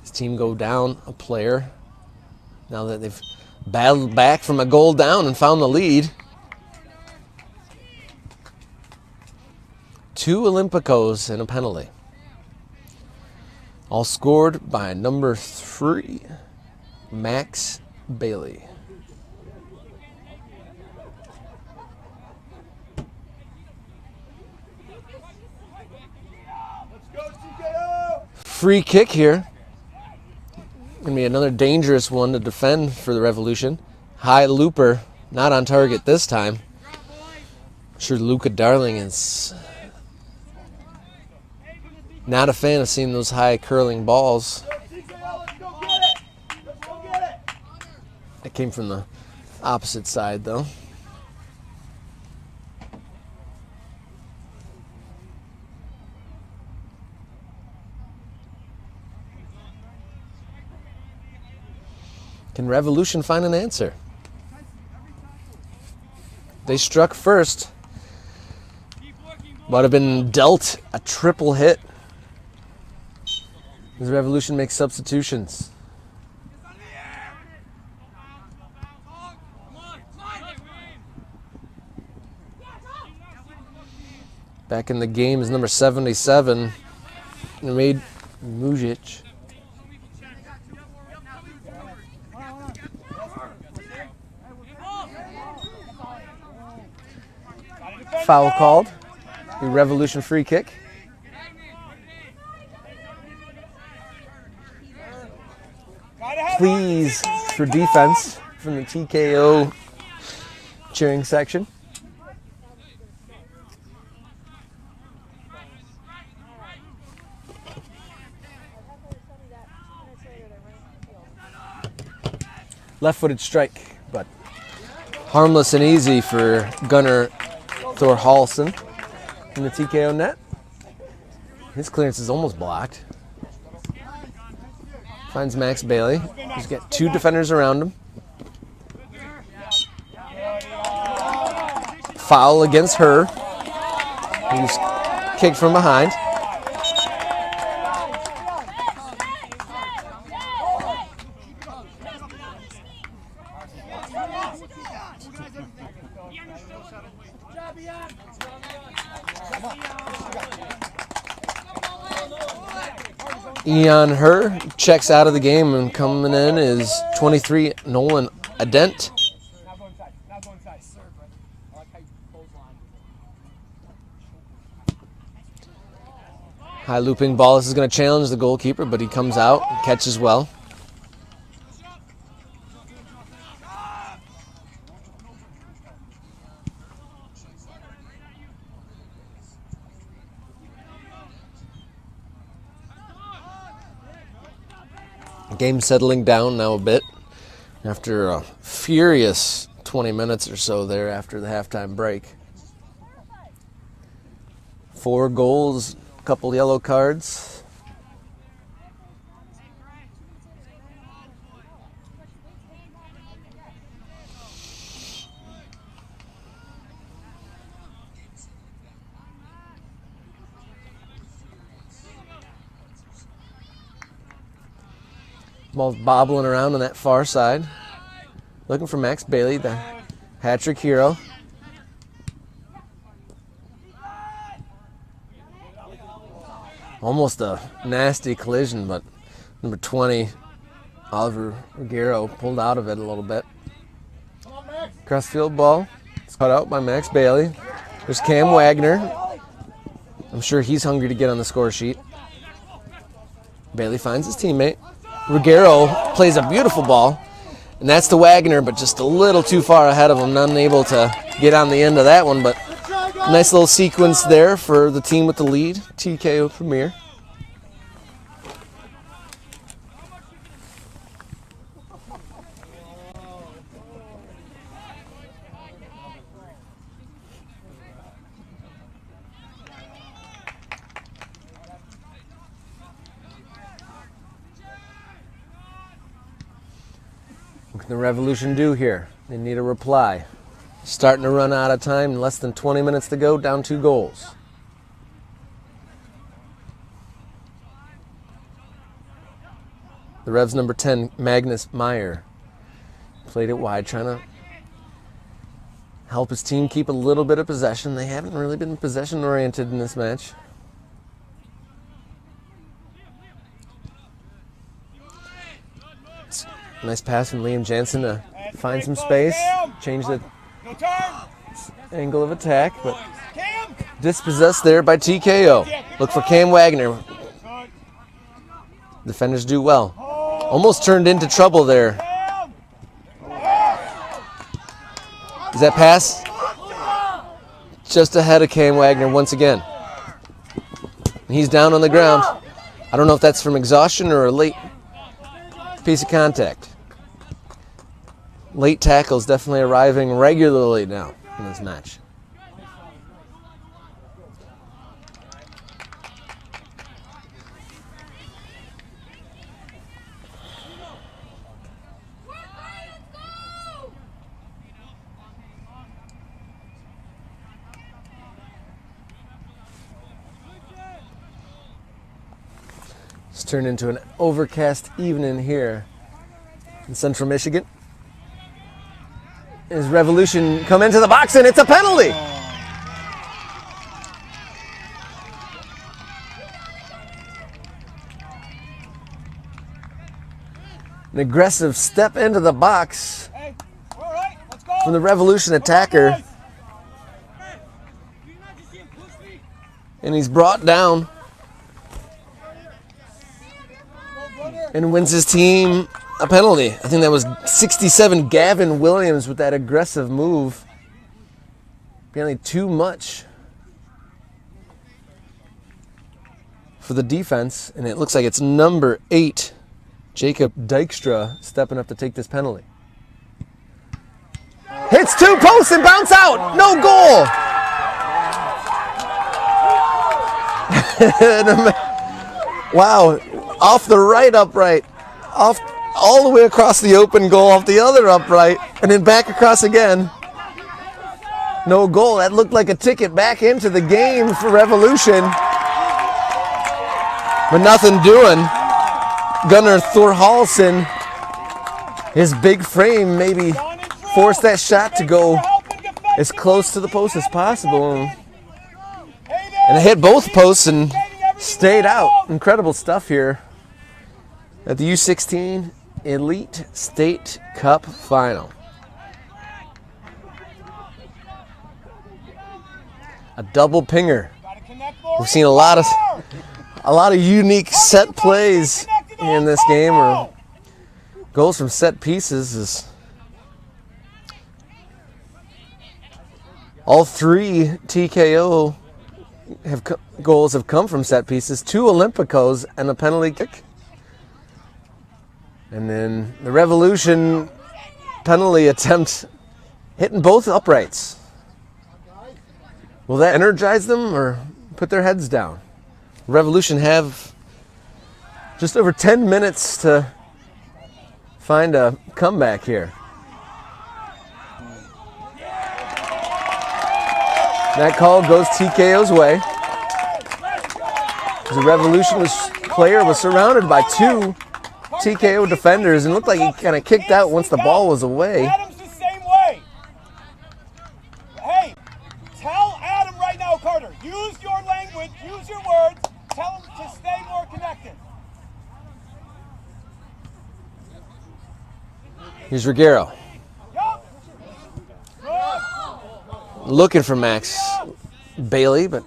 his team go down a player now that they've battled back from a goal down and found the lead. 2 Olympicos and a penalty. All scored by number 3, Max Bailey. Free kick here. Going to be another dangerous one to defend for the Revolution. High looper, not on target this time. I'm sure Luca Darling is not a fan of seeing those high curling balls. It came from the opposite side though. Can Revolution find an answer? They struck first, but have been dealt a triple hit. As Revolution makes substitutions. Back in the game is number 77, Made Mujic. Foul called. The Revolution free kick. Please for defense from the TKO cheering section. Left-footed strike, but harmless and easy for Gunnar Thor Halson in the TKO net. His clearance is almost blocked. Finds Max Bailey. He's got 2 defenders around him. Foul against her. He's kicked from behind. Ian Herr checks out of the game, and coming in is 23 Nolan Adent. High looping ball. This is going to challenge the goalkeeper, but he comes out and catches well. Game settling down now a bit after a furious 20 minutes or so there after the halftime break. 4 goals, a couple yellow cards. Ball's bobbling around on that far side. Looking for Max Bailey, the hat-trick hero. Almost a nasty collision, but number 20, Oliver Ruggiero, pulled out of it a little bit. Crossfield ball. It's cut out by Max Bailey. There's Cam Wagner. I'm sure he's hungry to get on the score sheet. Bailey finds his teammate. Ruggiero plays a beautiful ball, and that's to Wagner, but just a little too far ahead of him. Unable to get on the end of that one, but Nice little sequence there for the team with the lead, TKO Premier. What can the Revolution do here? They need a reply. Starting to run out of time, less than 20 minutes to go, down 2 goals. The Revs number 10, Magnus Meyer, played it wide, trying to help his team keep a little bit of possession. They haven't really been possession-oriented in this match. Nice pass from Liam Jansen to find some space, change the angle of attack, but dispossessed there by TKO. Look for Cam Wagner. Defenders do well. Almost turned into trouble there. Is that pass? Just ahead of Cam Wagner once again. He's down on the ground. I don't know if that's from exhaustion or a late piece of contact. Late tackles definitely arriving regularly now in this match. It's turned into an overcast evening here in Central Michigan. As Revolution come into the box, and it's a penalty. An aggressive step into the box from the Revolution attacker. And he's brought down and wins his team a penalty. I think that was 67 Gavin Williams with that aggressive move. Apparently too much for the defense, and it looks like it's number 8, Jacob Dykstra, stepping up to take this penalty. Hits 2 posts and bounce out. No goal. Wow, off the right upright, off all the way across the open goal, off the other upright, and then back across again. No goal. That looked like a ticket back into the game for Revolution. But nothing doing. Gunnar Thorhalsen, his big frame maybe forced that shot to go as close to the post as possible. And it hit both posts and stayed out. Incredible stuff here at the U16 Elite State Cup Final. A double pinger. We've seen a lot of unique set plays in this game, or goals from set pieces. All 3 TKO goals have come from set pieces, 2 Olympicos and a penalty kick. And then the Revolution penalty attempt hitting both uprights. Will that energize them or put their heads down? Revolution have just over 10 minutes to find a comeback here. That call goes TKO's way. The Revolution player was surrounded by 2 TKO defenders and looked like he kind of kicked out once the ball was away. Adam's the same way. Hey, tell Adam right now, Carter. Use your language, use your words. Tell him to stay more connected. Here's Ruggiero. Looking for Max Bailey, but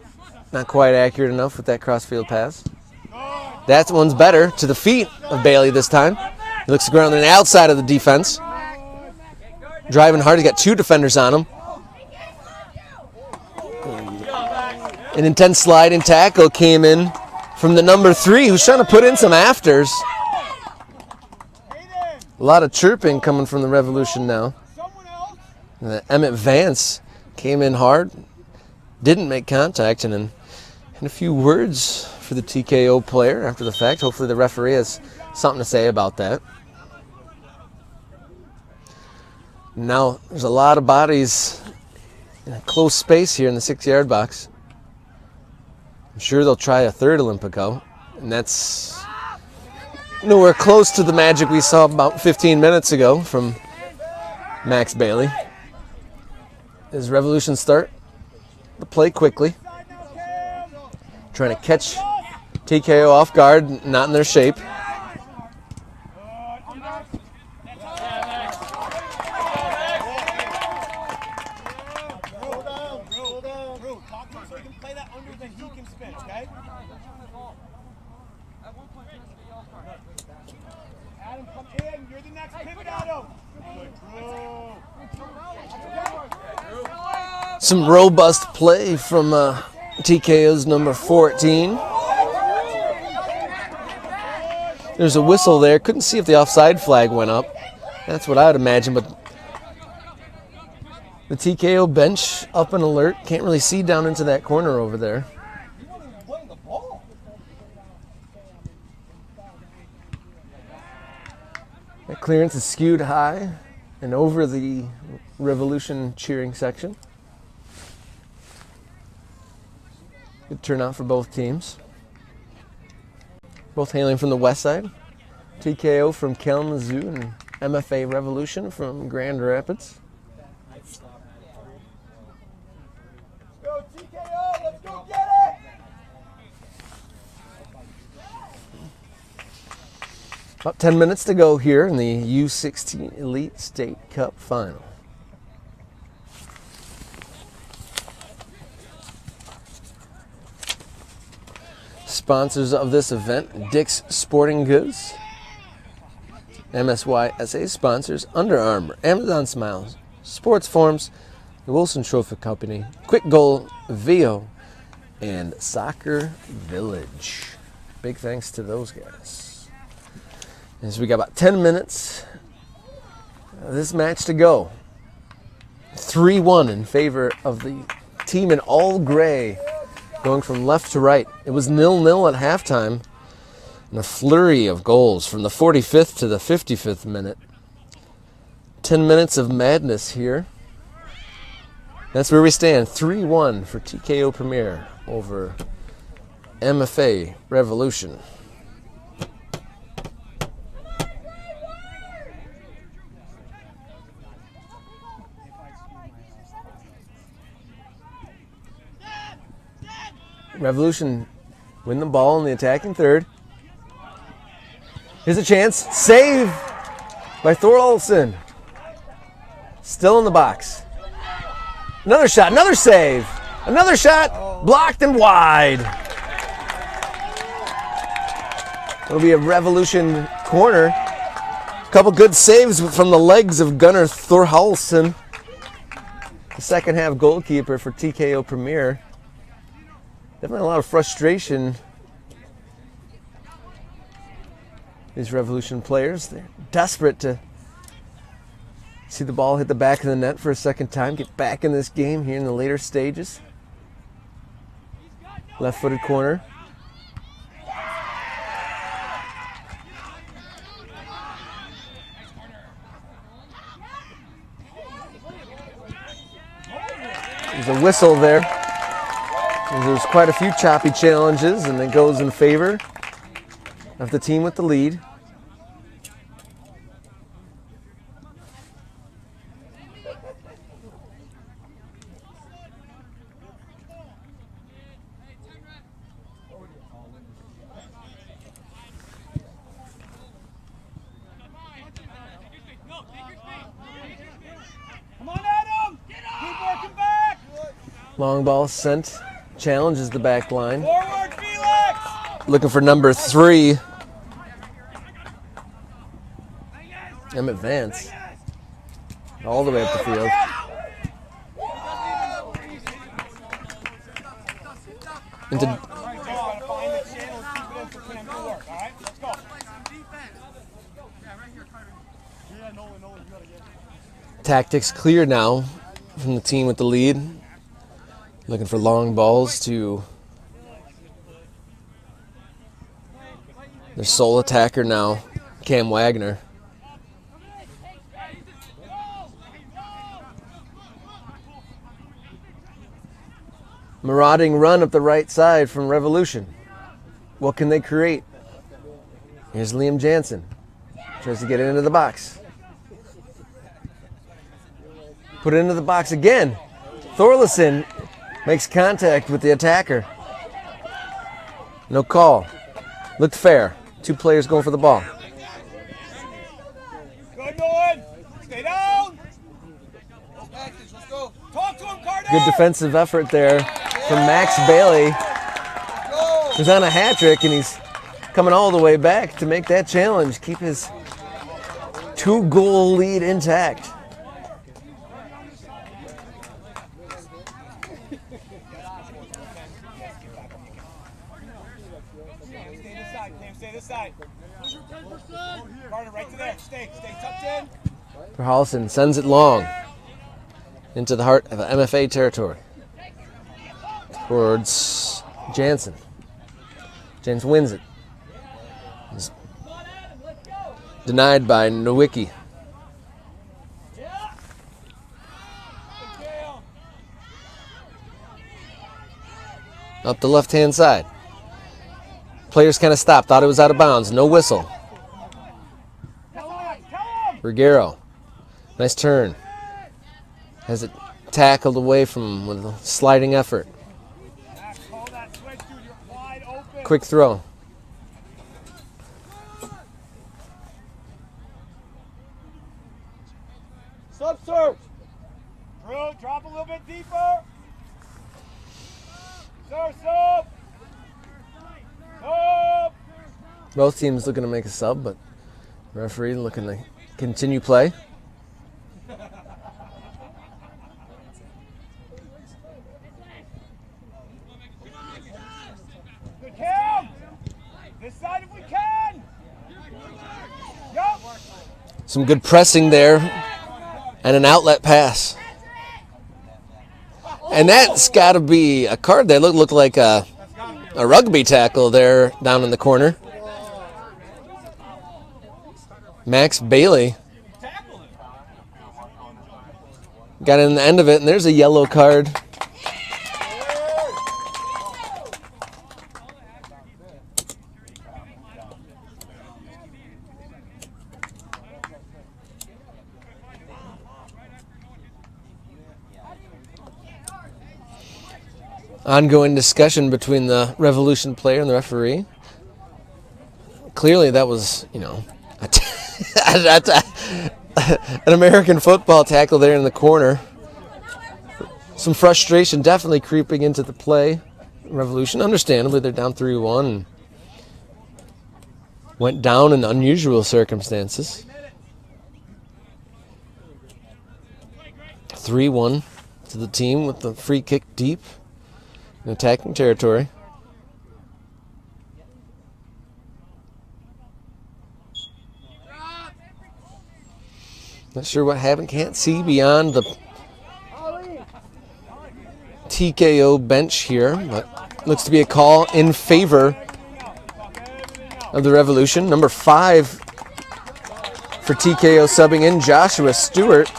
not quite accurate enough with that crossfield pass. That one's better to the feet of Bailey this time. He looks to ground on the outside of the defense. Driving hard, he's got 2 defenders on him. An intense sliding tackle came in from the number 3, who's trying to put in some afters. A lot of chirping coming from the Revolution now. Emmett Vance came in hard, didn't make contact, and a few words for the TKO player after the fact. Hopefully the referee has something to say about that. Now there's a lot of bodies in a close space here in the 6-yard box. I'm sure they'll try a third Olympico, and that's nowhere close to the magic we saw about 15 minutes ago from Max Bailey. His Revolution start the play quickly, trying to catch TKO off guard, not in their shape. Some robust play from TKO's number 14. There's a whistle there. Couldn't see if the offside flag went up. That's what I would imagine, but the TKO bench up and alert. Can't really see down into that corner over there. That clearance is skewed high and over the Revolution cheering section. Good turnout for both teams. Both hailing from the west side. TKO from Kalamazoo and MFA Revolution from Grand Rapids. Let's go TKO, let's go get it! About 10 minutes to go here in the U16 Elite State Cup Final. Sponsors of this event, Dick's Sporting Goods. MSYSA sponsors Under Armour, Amazon Smiles, Sports Forms, the Wilson Trophy Company, Quick Goal, VO, and Soccer Village. Big thanks to those guys. As we got about 10 minutes of this match to go. 3-1 in favor of the team in all gray, going from left to right. It was 0-0 at halftime. And a flurry of goals from the 45th to the 55th minute. 10 minutes of madness here. That's where we stand. 3-1 for TKO Premier over MFA Revolution. Revolution win the ball in the attacking third. Here's a chance. Save by Thorolfsson. Still in the box. Another shot, another save. Another shot, blocked and wide. It'll be a Revolution corner. A couple good saves from the legs of Gunnar Thorolfsson, the second half goalkeeper for TKO Premier. Definitely a lot of frustration. These Revolution players, they're desperate to see the ball hit the back of the net for a second time, get back in this game here in the later stages. Left-footed corner. There's a whistle there. There's quite a few choppy challenges, and it goes in favor of the team with the lead. Come on, Adam! Keep working back! Long ball sent, challenges the back line. Forward, Felix! Looking for number 3. Emmett Vance. All the way up the field. into tactics clear now from the team with the lead. Looking for long balls to their sole attacker now, Cam Wagner. Marauding run up the right side from Revolution. What can they create? Here's Liam Jansen. Tries to get it into the box. Put it into the box again. Thorlison makes contact with the attacker. No call. Looked fair. Two players going for the ball. Good, Nolan. Stay down. Talk to him, Carter. Good defensive effort there from Max Bailey, who's on a hat trick, and he's coming all the way back to make that challenge, keep his 2-goal lead intact. Stay this side. Carter, right to there. Stay tucked in. Verhalsen sends it long into the heart of MFA territory towards Jansen. Jansen wins it. It's denied by Nowicki. Up the left-hand side. Players kind of stopped, thought it was out of bounds. No whistle. Ruggiero. Nice turn. Has it tackled away from with a sliding effort. Quick throw. Sub-search. Drew, drop a little bit deeper. Sub. Both teams looking to make a sub, but referee looking to continue play. Good Cam. This side if we can. Yup. Some good pressing there and an outlet pass. And that's got to be a card that looked like a rugby tackle there down in the corner. Max Bailey got in the end of it, and there's a yellow card. Ongoing discussion between the Revolution player and the referee. Clearly that was, an American football tackle there in the corner. Some frustration definitely creeping into the play. Revolution, understandably, they're down 3-1 and went down in unusual circumstances. 3-1 to the team with the free kick deep in attacking territory. Not sure what happened. Can't see beyond the TKO bench here, but looks to be a call in favor of the Revolution. Number 5 for TKO subbing in, Joshua Stewart.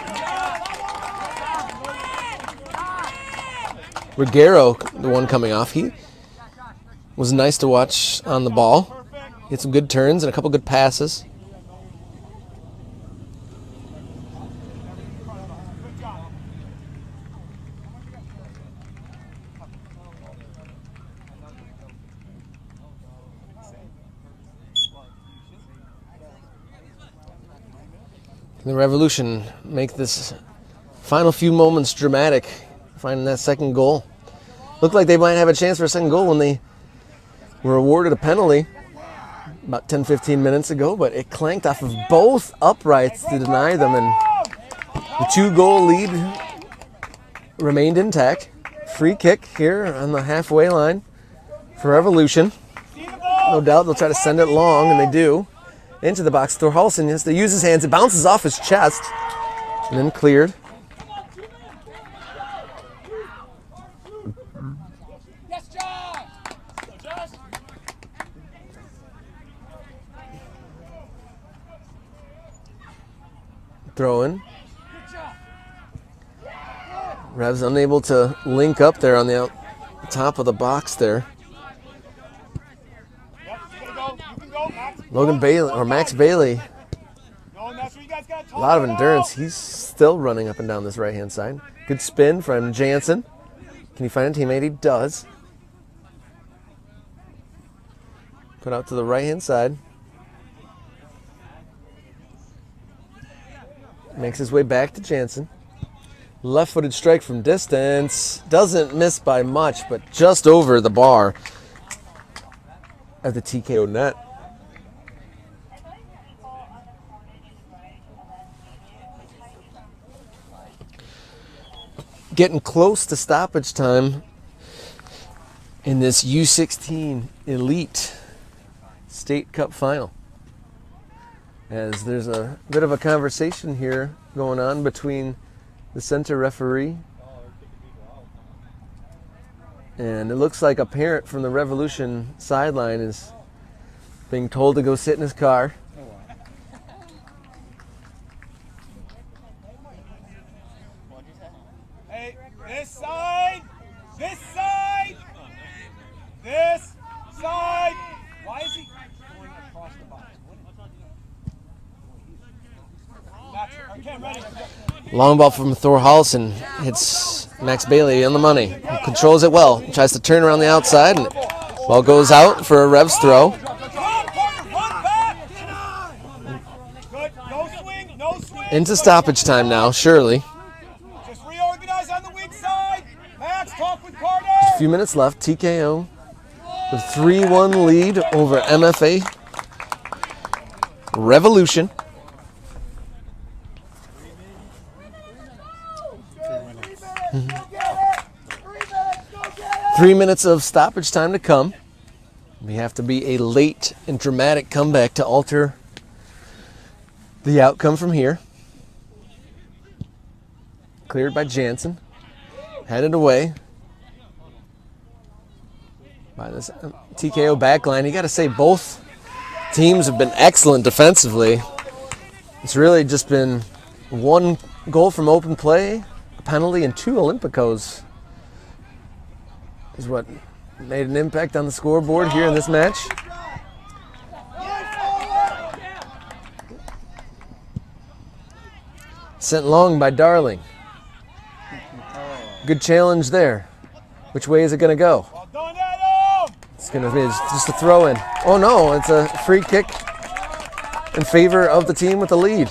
Ruggiero, the one coming off, he was nice to watch on the ball. He had some good turns and a couple good passes. The Revolution make this final few moments dramatic, finding that second goal. Looked like they might have a chance for a second goal when they were awarded a penalty about 10-15 minutes ago, but it clanked off of both uprights to deny them, and the 2-goal lead remained intact. Free kick here on the halfway line. for Revolution. See the ball. No doubt they'll try to send it long, and they do. Into the box. Thorhalson has to use his hands. It bounces off his chest, and then cleared. Yes, Josh. Josh. Throw in. Rev's unable to link up there on the top of the box there. Yep, you can go. You can go, Max. Logan Bailey, or Max Bailey, No, and that's where you guys gotta talk a lot of it endurance. out. He's still running up and down this right-hand side. Good spin from Jansen. Can he find a teammate? He does. Put out to the right-hand side. Makes his way back to Jansen. Left-footed strike from distance. Doesn't miss by much, but just over the bar at the TKO net. Getting close to stoppage time in this U16 Elite State Cup final. As there's a bit of a conversation here going on between the center referee and it looks like a parent from the Revolution sideline is being told to go sit in his car. Hey, this side. This side. This side. Why is he going across the box? Max, okay, I'm ready. Long ball from Thorhalson hits Max Bailey on the money. He controls it well. Tries to turn around the outside, and ball goes out for a Revs throw. Come on, partner, run back. Good. No swing. No swing. Into stoppage time now, surely. Just reorganize on the weak side. Max, talk with Carter. A few minutes left. TKO with 3-1 lead over MFA Revolution. 3 minutes of stoppage time to come. We have to be a late and dramatic comeback to alter the outcome from here. Cleared by Jansen. Headed away by this TKO backline. You got to say both teams have been excellent defensively. It's really just been one goal from open play, a penalty, and 2 Olympicos is what made an impact on the scoreboard here in this match. Sent long by Darling. Good challenge there. Which way is it going to go? Well done, Adam. It's going to be just a throw in. Oh no, it's a free kick in favor of the team with the lead.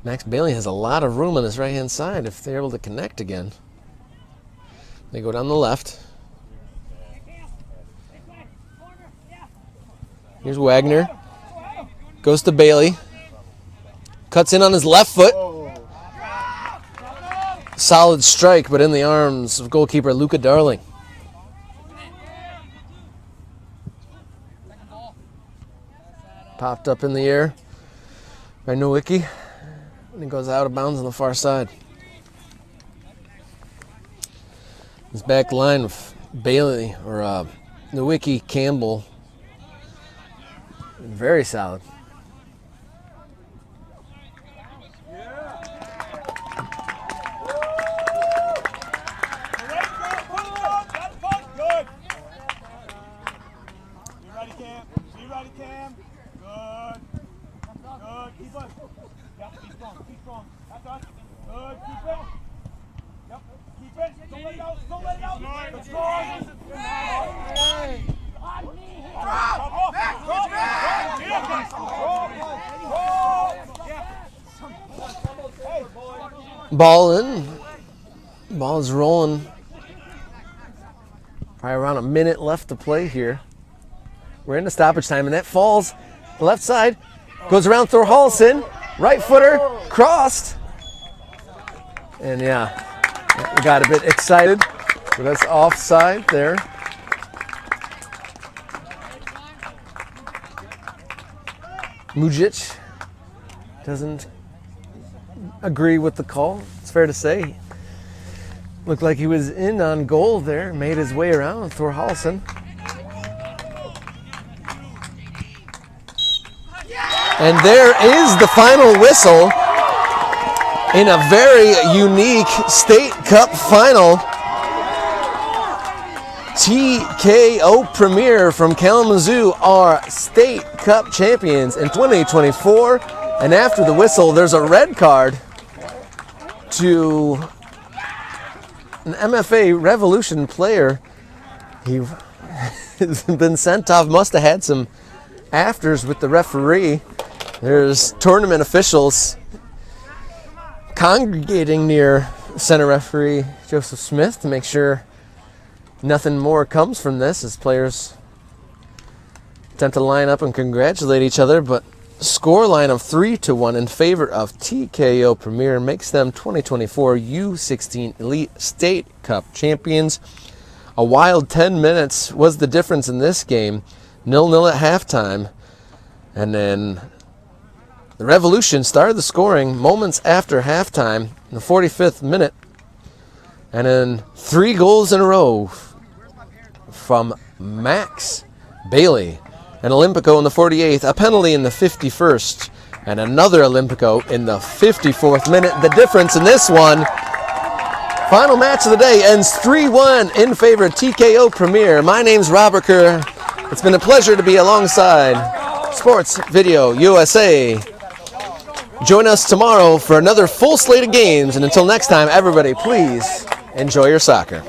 Max Bailey has a lot of room on his right-hand side if they're able to connect again. They go down the left. Here's Wagner. Goes to Bailey. Cuts in on his left foot. Solid strike, but in the arms of goalkeeper Luca Darling. Popped up in the air by Nowicki. And it goes out of bounds on the far side. This back line of Bailey, or Nowicki, Campbell, very solid. Good. Be ready, Cam. Be ready, Cam. Good. Good. Keep on. Yep, keep strong. Keep strong. That's us. Good. Keep it. Yep. Keep it. Don't let it out. Don't let it out. Good. Strong. Ball in. Ball is rolling. Probably around a minute left to play here. We're into stoppage time, and that falls the left side. Goes around Thorhalson. Right footer. Crossed. And yeah, we got a bit excited, but that's offside there. Mujic doesn't agree with the call. It's fair to say. Looked like he was in on goal there, made his way around Thor Hallson. And there is the final whistle in a very unique State Cup final. TKO Premier from Kalamazoo are State Cup champions in 2024. And after the whistle, there's a red card to an MFA Revolution player. He has been sent off, must have had some afters with the referee. There's tournament officials congregating near center referee Joseph Smith to make sure nothing more comes from this as players attempt to line up and congratulate each other, but scoreline of 3-1 in favor of TKO Premier makes them 2024 U16 Elite State Cup champions. A wild 10 minutes was the difference in this game, 0-0 at halftime, and then the Revolution started the scoring moments after halftime in the 45th minute, and then 3 goals in a row from Max Bailey. An Olympico in the 48th, a penalty in the 51st, and another Olympico in the 54th minute. The difference in this one, final match of the day, ends 3-1 in favor of TKO Premier. My name's Robert Kerr. It's been a pleasure to be alongside Sports Video USA. Join us tomorrow for another full slate of games, and until next time, everybody, please enjoy your soccer.